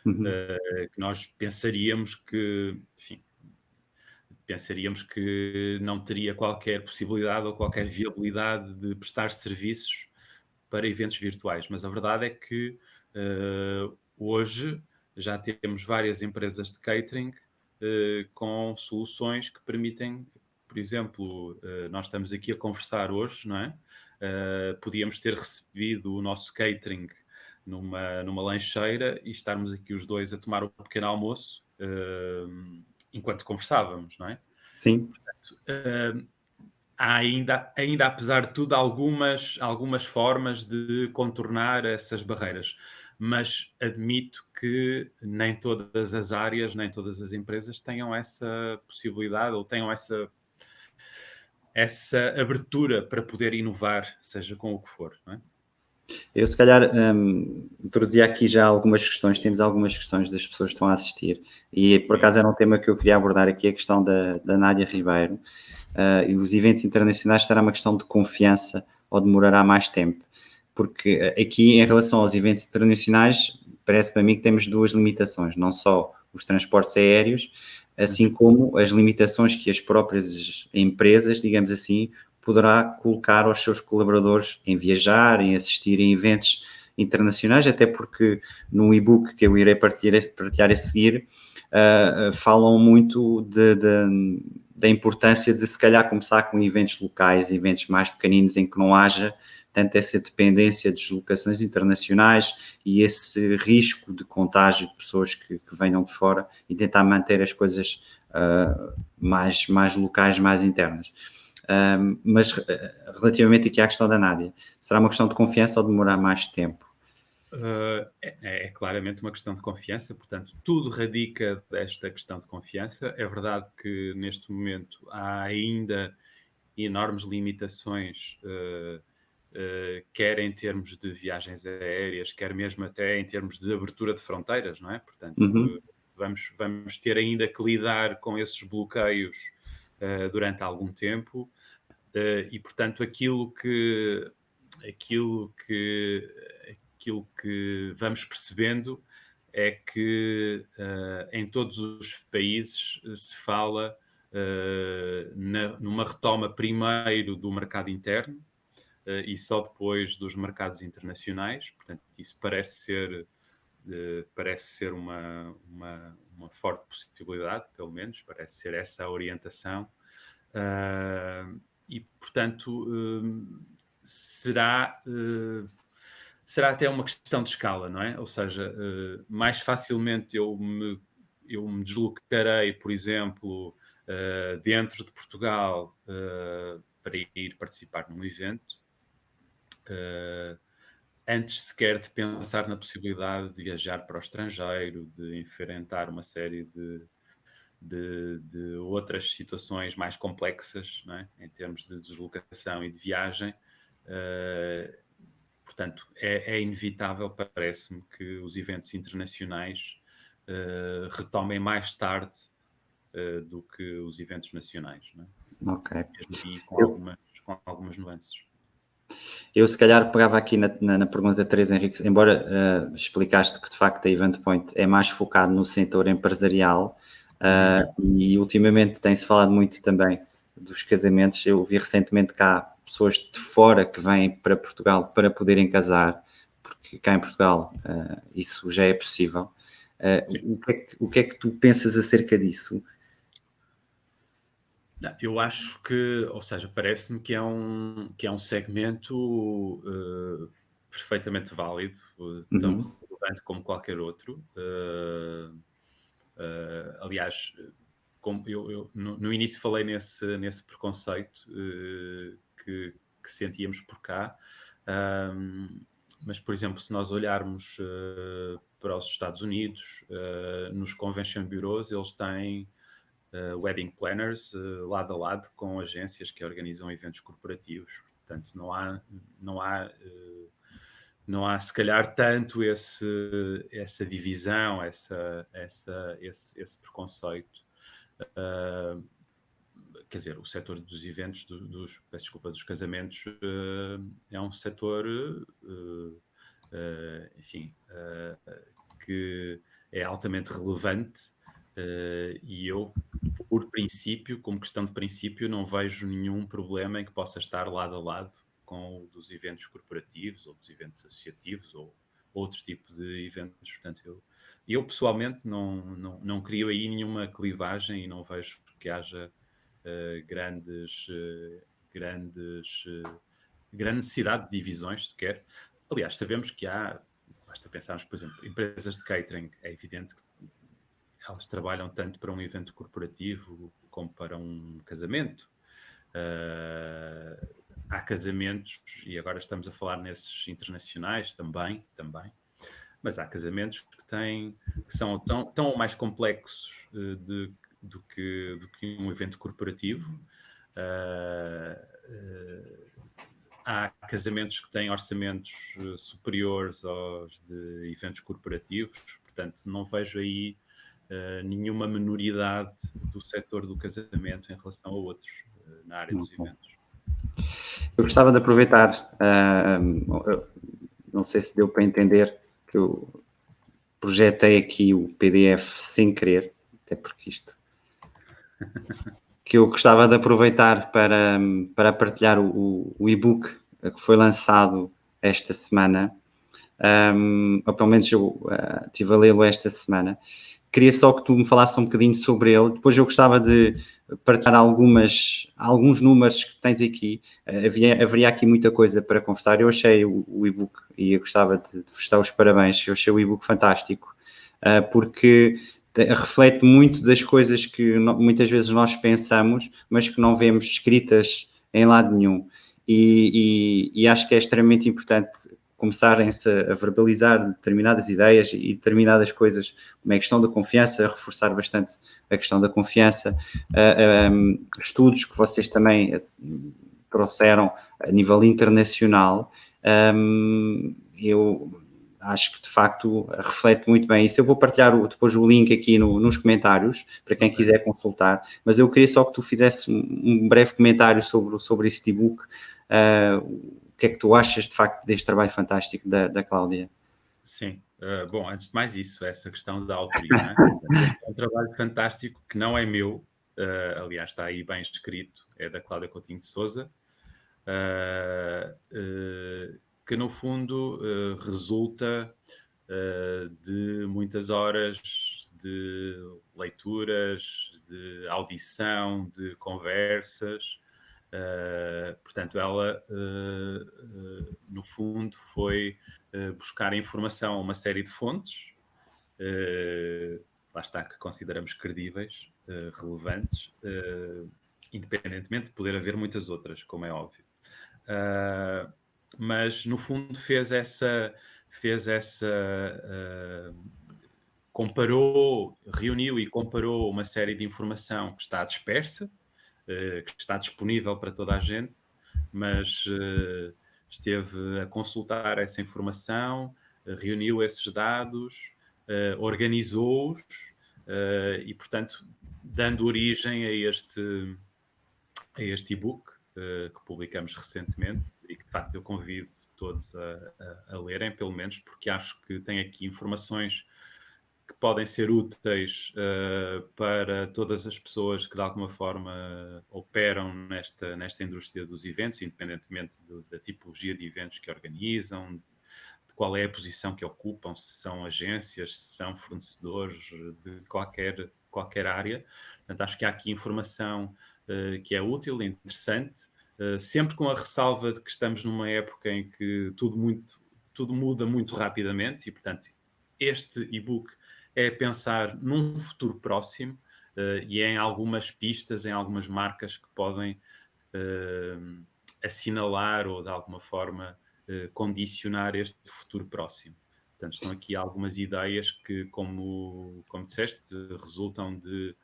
Uhum. que nós pensaríamos que, enfim, pensaríamos que não teria qualquer possibilidade ou qualquer viabilidade de prestar serviços para eventos virtuais, mas a verdade é que hoje já temos várias empresas de catering com soluções que permitem, por exemplo, nós estamos aqui a conversar hoje, não é? Podíamos ter recebido o nosso catering numa lancheira e estarmos aqui os dois a tomar um pequeno almoço enquanto conversávamos, não é? Sim. Uh, há ainda, apesar de tudo, algumas formas de contornar essas barreiras. Mas admito que nem todas as áreas, nem todas as empresas tenham essa possibilidade ou tenham essa abertura para poder inovar, seja com o que for, não é? Eu, se calhar, introduzia aqui já algumas questões, temos algumas questões das pessoas que estão a assistir, e por Sim. acaso era um tema que eu queria abordar aqui, a questão da Nádia Ribeiro. E os eventos internacionais será uma questão de confiança ou demorará mais tempo? Porque aqui, em relação aos eventos internacionais, parece para mim que temos duas limitações, não só os transportes aéreos, assim como as limitações que as próprias empresas, digamos assim, poderá colocar aos seus colaboradores em viajar, em assistir a eventos internacionais, até porque no e-book que eu irei partilhar a seguir, falam muito da importância de se calhar começar com eventos locais, eventos mais pequeninos em que não haja tanto essa dependência de deslocações internacionais e esse risco de contágio de pessoas que venham de fora e tentar manter as coisas mais locais, mais internas. Mas relativamente aqui à questão da Nádia, será uma questão de confiança ou demorar mais tempo? É claramente uma questão de confiança, portanto, tudo radica desta questão de confiança. É verdade que neste momento há ainda enormes limitações, quer em termos de viagens aéreas, quer mesmo até em termos de abertura de fronteiras, não é? Portanto, vamos ter ainda que lidar com esses bloqueios durante algum tempo, e portanto aquilo que vamos percebendo é que em todos os países se fala numa retoma primeiro do mercado interno e só depois dos mercados internacionais. Portanto, isso parece ser uma forte possibilidade, pelo menos, parece ser essa a orientação. E, portanto, será até uma questão de escala, não é? Ou seja, mais facilmente eu me deslocarei, por exemplo, dentro de Portugal para ir participar num evento, antes sequer de pensar na possibilidade de viajar para o estrangeiro, de enfrentar uma série de outras situações mais complexas, não é? Em termos de deslocação e de viagem. Portanto, é inevitável, parece-me, que os eventos internacionais retomem mais tarde do que os eventos nacionais, não é? Ok. Mesmo aí com algumas nuances. Eu se calhar pegava aqui na pergunta da Teresa Henrique, embora explicaste que de facto a Eventpoint é mais focado no setor empresarial, e ultimamente tem-se falado muito também dos casamentos. Eu vi recentemente que há pessoas de fora que vêm para Portugal para poderem casar, porque cá em Portugal isso já é possível. O que é que tu pensas acerca disso? Não, eu acho que, ou seja, parece-me que é um segmento perfeitamente válido, tão relevante como qualquer outro. Aliás, como eu no início falei nesse preconceito que sentíamos por cá, mas, por exemplo, se nós olharmos para os Estados Unidos, nos convention bureaus, eles têm wedding planners lado a lado com agências que organizam eventos corporativos. Portanto, não há se calhar tanto essa divisão, esse preconceito. Quer dizer, o setor dos eventos, dos casamentos, é um setor, enfim, que é altamente relevante, e eu, por princípio, como questão de princípio, não vejo nenhum problema em que possa estar lado a lado com o dos eventos corporativos ou dos eventos associativos ou outro tipo de eventos. Portanto, eu pessoalmente não crio aí nenhuma clivagem e não vejo que haja grande necessidade de divisões sequer. Aliás, sabemos que basta pensarmos, por exemplo, empresas de catering. É evidente que elas trabalham tanto para um evento corporativo como para um casamento. Há casamentos, e agora estamos a falar nesses internacionais também, mas há casamentos que são tão mais complexos do que um evento corporativo. Há casamentos que têm orçamentos superiores aos de eventos corporativos, portanto não vejo aí nenhuma minoridade do setor do casamento em relação a outros na área dos eventos. Eu gostava de aproveitar, não sei se deu para entender, que eu projetei aqui o PDF sem querer, até porque isto... que eu gostava de aproveitar para partilhar o e-book que foi lançado esta semana, ou pelo menos eu estive a lê-lo esta semana. Queria só que tu me falasses um bocadinho sobre ele. Depois eu gostava de partilhar alguns números que tens aqui. Haveria aqui muita coisa para conversar. Eu achei o e-book, e eu gostava de vos dar os parabéns, eu achei o e-book fantástico, porque reflete muito das coisas que muitas vezes nós pensamos, mas que não vemos escritas em lado nenhum. E acho que é extremamente importante começarem-se a verbalizar determinadas ideias e determinadas coisas, como é a questão da confiança, reforçar bastante a questão da confiança, estudos que vocês também trouxeram a nível internacional, eu acho que de facto reflete muito bem isso. Eu vou partilhar depois o link aqui nos comentários para quem quiser consultar, mas eu queria só que tu fizesse um breve comentário sobre este e-book. O que é que tu achas de facto deste trabalho fantástico da Cláudia? Sim. Bom, antes de mais isso, essa questão da autoria, né? Este é um trabalho fantástico que não é meu, aliás, está aí bem escrito, é da Cláudia Coutinho de Sousa, que no fundo resulta de muitas horas de leituras, de audição, de conversas. Portanto, ela, no fundo, foi buscar informação a uma série de fontes, lá está, que consideramos credíveis, relevantes, independentemente de poder haver muitas outras, como é óbvio. Mas, no fundo, reuniu e comparou uma série de informação que está dispersa, que está disponível para toda a gente, mas esteve a consultar essa informação, reuniu esses dados, organizou-os e, portanto, dando origem a este e-book que publicamos recentemente e que, de facto, eu convido todos a lerem, pelo menos, porque acho que tem aqui informações que podem ser úteis para todas as pessoas que de alguma forma operam nesta indústria dos eventos, independentemente da tipologia de eventos que organizam, de qual é a posição que ocupam, se são agências, se são fornecedores de qualquer área. Portanto, acho que há aqui informação que é útil, interessante, sempre com a ressalva de que estamos numa época em que tudo muda muito rapidamente e, portanto, este e-book é pensar num futuro próximo e em algumas pistas, em algumas marcas que podem assinalar ou de alguma forma condicionar este futuro próximo. Portanto, estão aqui algumas ideias que, como disseste, resultam de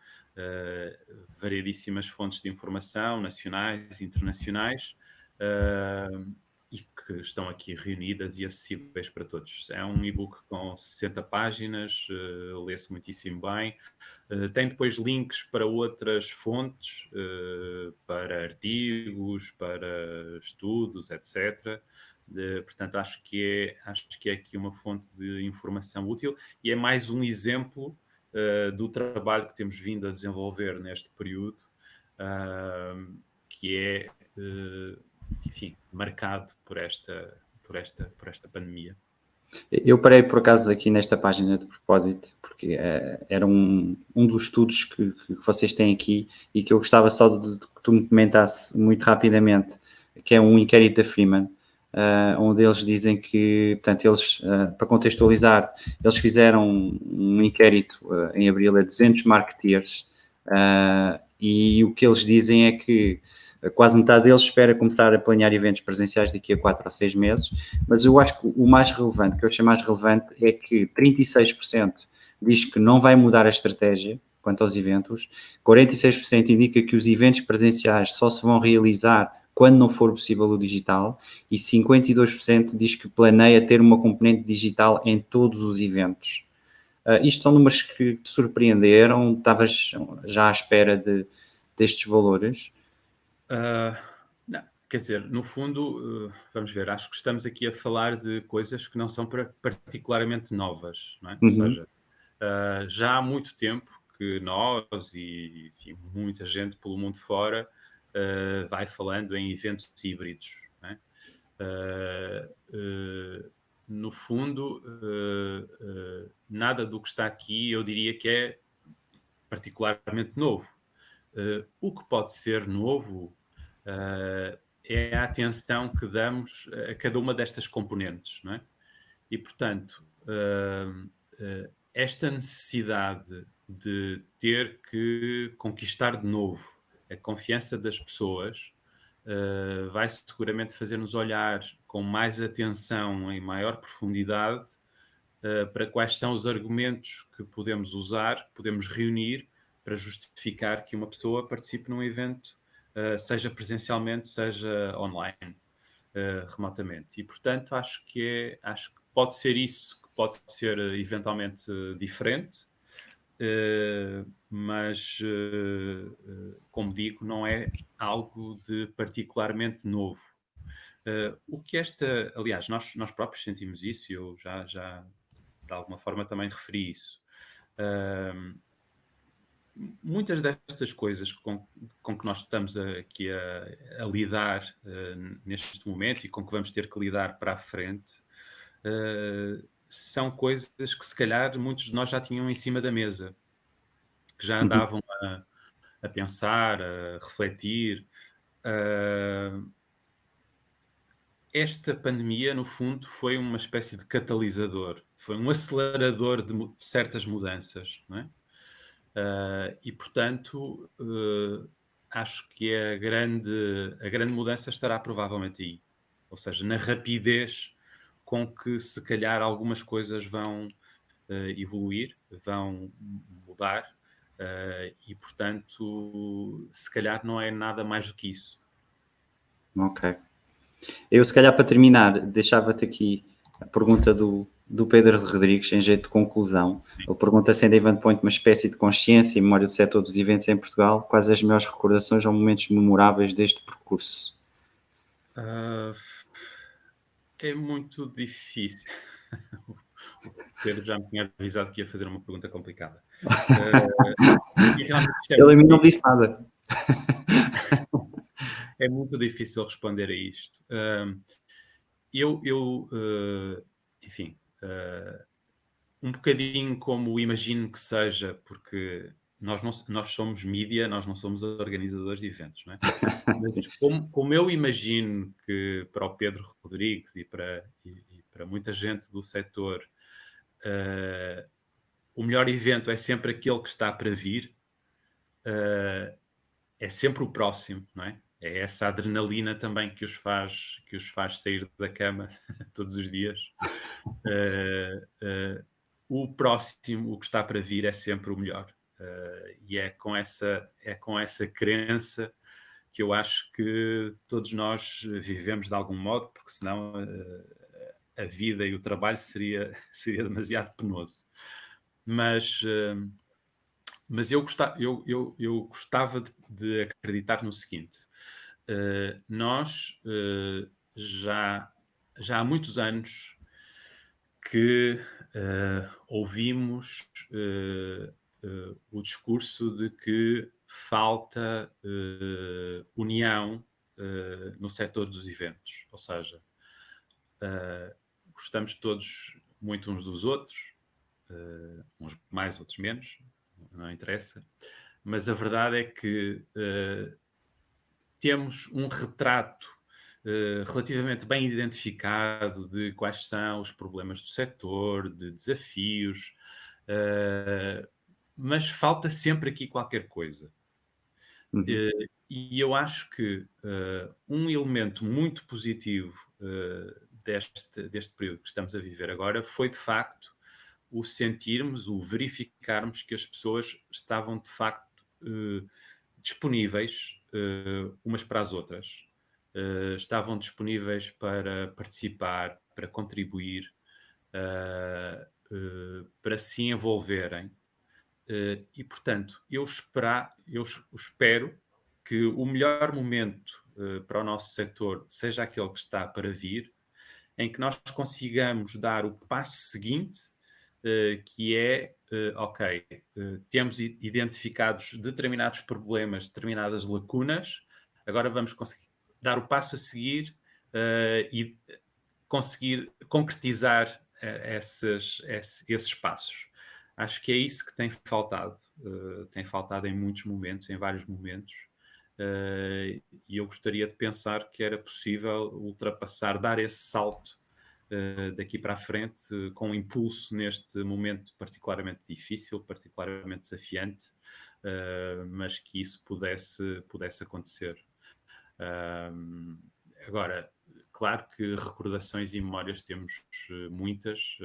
variedíssimas fontes de informação, nacionais e internacionais, e que estão aqui reunidas e acessíveis para todos. É um e-book com 60 páginas, lê-se muitíssimo bem. Tem depois links para outras fontes, para artigos, para estudos, etc. Portanto, acho que é aqui uma fonte de informação útil e é mais um exemplo do trabalho que temos vindo a desenvolver neste período, que é enfim, marcado por esta pandemia. Eu parei por acaso aqui nesta página de propósito, porque era um dos estudos que vocês têm aqui e que eu gostava só de que tu me comentasse muito rapidamente, que é um inquérito da Freeman, onde eles dizem que, portanto, eles, para contextualizar, eles fizeram um inquérito em abril a 200 marketeers, e o que eles dizem é que quase metade deles espera começar a planear eventos presenciais daqui a 4 ou 6 meses, mas eu acho que o mais relevante, que eu achei mais relevante, é que 36% diz que não vai mudar a estratégia quanto aos eventos, 46% indica que os eventos presenciais só se vão realizar quando não for possível o digital, e 52% diz que planeia ter uma componente digital em todos os eventos. Isto são números que te surpreenderam? Estavas já à espera destes valores? Não, quer dizer, no fundo, vamos ver, acho que estamos aqui a falar de coisas que não são particularmente novas, não é? Ou seja, já há muito tempo que nós e enfim, muita gente pelo mundo fora vai falando em eventos híbridos, não é? No fundo, nada do que está aqui eu diria que é particularmente novo. O que pode ser novo é a atenção que damos a cada uma destas componentes, não é? E, portanto, esta necessidade de ter que conquistar de novo a confiança das pessoas vai seguramente fazer-nos olhar com mais atenção, em maior profundidade, para quais são os argumentos que podemos usar, podemos reunir para justificar que uma pessoa participe num evento, seja presencialmente, seja online, remotamente. E, portanto, acho que pode ser isso, que pode ser eventualmente diferente, mas, como digo, não é algo de particularmente novo. O que aliás, nós próprios sentimos isso, e eu já de alguma forma também referi isso. Muitas destas coisas com que nós estamos aqui a lidar neste momento e com que vamos ter que lidar para a frente, são coisas que se calhar muitos de nós já tinham em cima da mesa, que já andavam a pensar, a refletir. Esta pandemia, no fundo, foi uma espécie de catalisador, foi um acelerador de certas mudanças, não é? E, portanto, acho que a grande mudança estará provavelmente aí. Ou seja, na rapidez com que, se calhar, algumas coisas vão evoluir, vão mudar, e, portanto, se calhar não é nada mais do que isso. Ok. Eu, se calhar, para terminar, deixava-te aqui a pergunta do Pedro Rodrigues, em jeito de conclusão. Ele pergunta se ainda Eventpoint uma espécie de consciência e memória do setor dos eventos em Portugal, quais as melhores recordações ou momentos memoráveis deste percurso? É muito difícil. O Pedro já me tinha avisado que ia fazer uma pergunta complicada. E realmente isto Ele a mim não disse nada. é muito difícil responder a isto. Enfim, um bocadinho como imagino que seja, porque nós somos mídia, nós não somos organizadores de eventos, não é? Mas como eu imagino que para o Pedro Rodrigues e para muita gente do setor, o melhor evento é sempre aquele que está para vir, é sempre o próximo, não é? É essa adrenalina também que os faz sair da cama todos os dias. O próximo, o que está para vir, é sempre o melhor. E é com essa crença que eu acho que todos nós vivemos de algum modo, porque senão a vida e o trabalho seria demasiado penoso. Mas eu gostava de acreditar no seguinte: nós já há muitos anos que ouvimos o discurso de que falta união no setor dos eventos. Ou seja, gostamos todos muito uns dos outros, uns mais, outros menos, não interessa, mas a verdade é que temos um retrato relativamente bem identificado de quais são os problemas do setor, de desafios, mas falta sempre aqui qualquer coisa. Uhum. E eu acho que um elemento muito positivo deste período que estamos a viver agora foi, de facto, o sentirmos, o verificarmos que as pessoas estavam, de facto, disponíveis umas para as outras. Estavam disponíveis para participar, para contribuir, para se envolverem. E, portanto, eu espero que o melhor momento para o nosso setor seja aquele que está para vir, em que nós consigamos dar o passo seguinte, que é, ok, temos identificados determinados problemas, determinadas lacunas, agora vamos conseguir dar o passo a seguir e conseguir concretizar esses passos. Acho que é isso que tem faltado. Tem faltado em muitos momentos, em vários momentos. E eu gostaria de pensar que era possível ultrapassar, dar esse salto daqui para a frente, com impulso neste momento particularmente difícil, particularmente desafiante, mas que isso pudesse acontecer. Agora, claro que recordações e memórias temos muitas,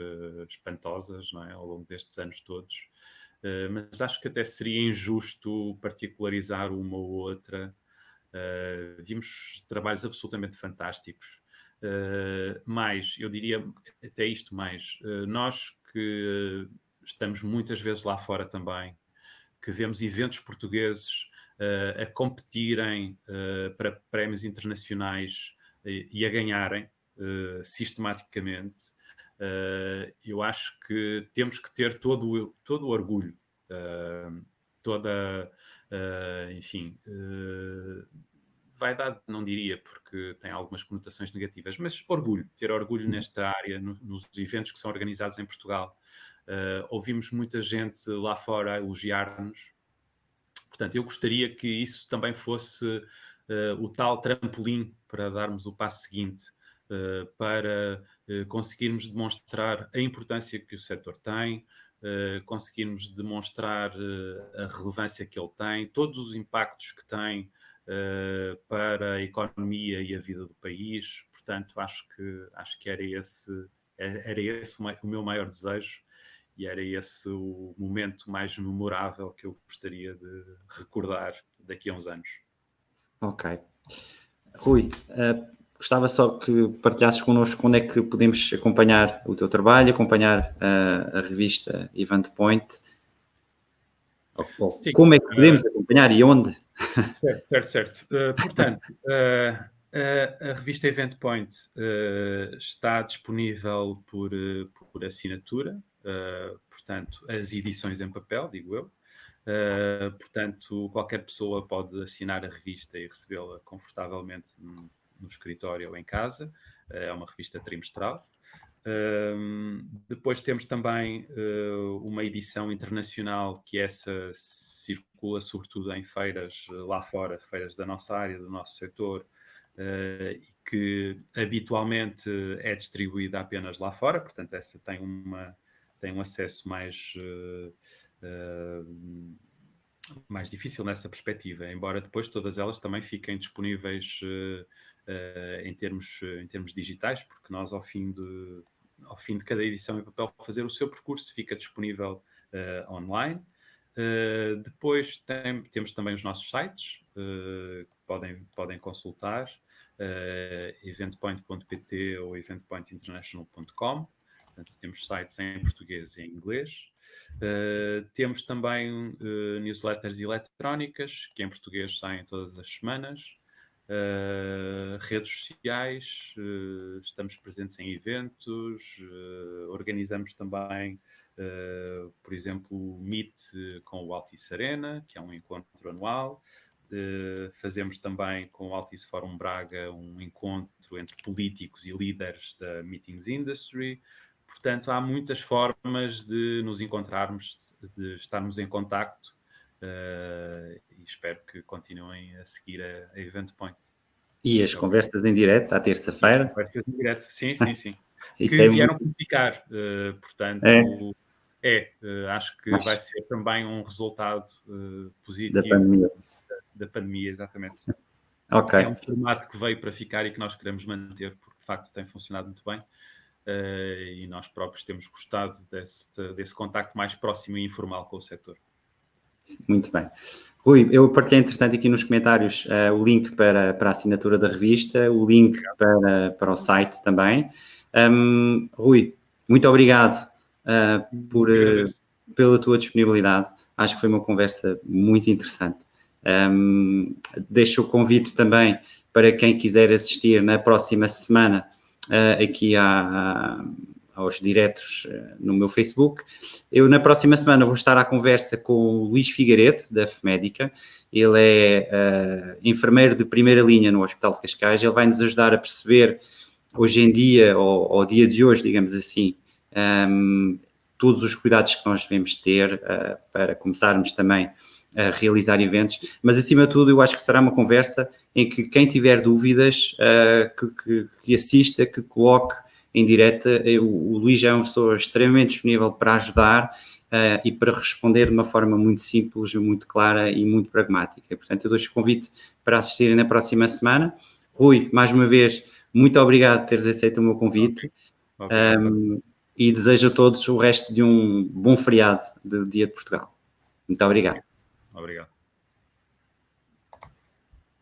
espantosas, não é? Ao longo destes anos todos, mas acho que até seria injusto particularizar uma ou outra. Vimos trabalhos absolutamente fantásticos, mas eu diria até isto mais, nós que estamos muitas vezes lá fora também, que vemos eventos portugueses a competirem para prémios internacionais e a ganharem sistematicamente, eu acho que temos que ter todo o orgulho, enfim, vaidade não diria, porque tem algumas conotações negativas, mas orgulho, ter orgulho nesta área, nos eventos que são organizados em Portugal. Ouvimos muita gente lá fora a elogiar-nos. Portanto, eu gostaria que isso também fosse o tal trampolim para darmos o passo seguinte, para conseguirmos demonstrar a importância que o setor tem, conseguirmos demonstrar a relevância que ele tem, todos os impactos que tem para a economia e a vida do país. Portanto, acho que era esse o meu maior desejo. E era esse o momento mais memorável que eu gostaria de recordar daqui a uns anos. Ok. Rui, gostava só que partilhasses connosco quando é que podemos acompanhar o teu trabalho, acompanhar a revista Event Point. Sim, como é que podemos acompanhar e onde? Certo. Portanto, a revista Event Point está disponível por assinatura, portanto, as edições em papel, digo eu. Portanto, qualquer pessoa pode assinar a revista e recebê-la confortavelmente no escritório ou em casa. É uma revista trimestral. Depois temos também uma edição internacional, que essa circula sobretudo em feiras lá fora, feiras da nossa área, do nosso setor, que habitualmente é distribuída apenas lá fora, portanto essa tem um acesso mais difícil nessa perspectiva, embora depois todas elas também fiquem disponíveis em termos digitais, porque nós ao fim de cada edição em papel fazer o seu percurso fica disponível online. Depois temos também os nossos sites que podem consultar, eventpoint.pt ou eventpointinternational.com. Portanto, temos sites em português e em inglês. Temos também newsletters eletrónicas, que em português saem todas as semanas. Redes sociais, estamos presentes em eventos, organizamos também, por exemplo, o Meet com o Altice Arena, que é um encontro anual. Fazemos também com o Altice Fórum Braga um encontro entre políticos e líderes da Meetings Industry. Portanto, há muitas formas de nos encontrarmos, de estarmos em contacto, e espero que continuem a seguir a Event Point. E as conversas em direto, à terça-feira? Conversas em direto, sim. Que vieram para ficar, portanto, acho que vai ser também um resultado positivo da pandemia, exatamente. Okay. É um formato que veio para ficar e que nós queremos manter, porque de facto tem funcionado muito bem. E nós próprios temos gostado desse contacto mais próximo e informal com o setor. Muito bem. Rui, eu partilhei, entretanto, aqui nos comentários o link para a assinatura da revista, o link para o site também. Rui, muito obrigado pela tua disponibilidade. Acho que foi uma conversa muito interessante. Deixo o convite também para quem quiser assistir na próxima semana aqui aos diretos no meu Facebook. Eu, na próxima semana, vou estar à conversa com o Luís Figueiredo, da FMédica. Ele é enfermeiro de primeira linha no Hospital de Cascais. Ele vai nos ajudar a perceber, hoje em dia, ou ao dia de hoje, digamos assim, todos os cuidados que nós devemos ter para começarmos também a realizar eventos, mas acima de tudo eu acho que será uma conversa em que quem tiver dúvidas que assista, que coloque em direta. O Luís é uma pessoa extremamente disponível para ajudar e para responder de uma forma muito simples, muito clara e muito pragmática. E, portanto, eu deixo o convite para assistirem na próxima semana. Rui, mais uma vez, muito obrigado por teres aceito o meu convite. E desejo a todos o resto de um bom feriado de Dia de Portugal. Muito obrigado. Obrigado.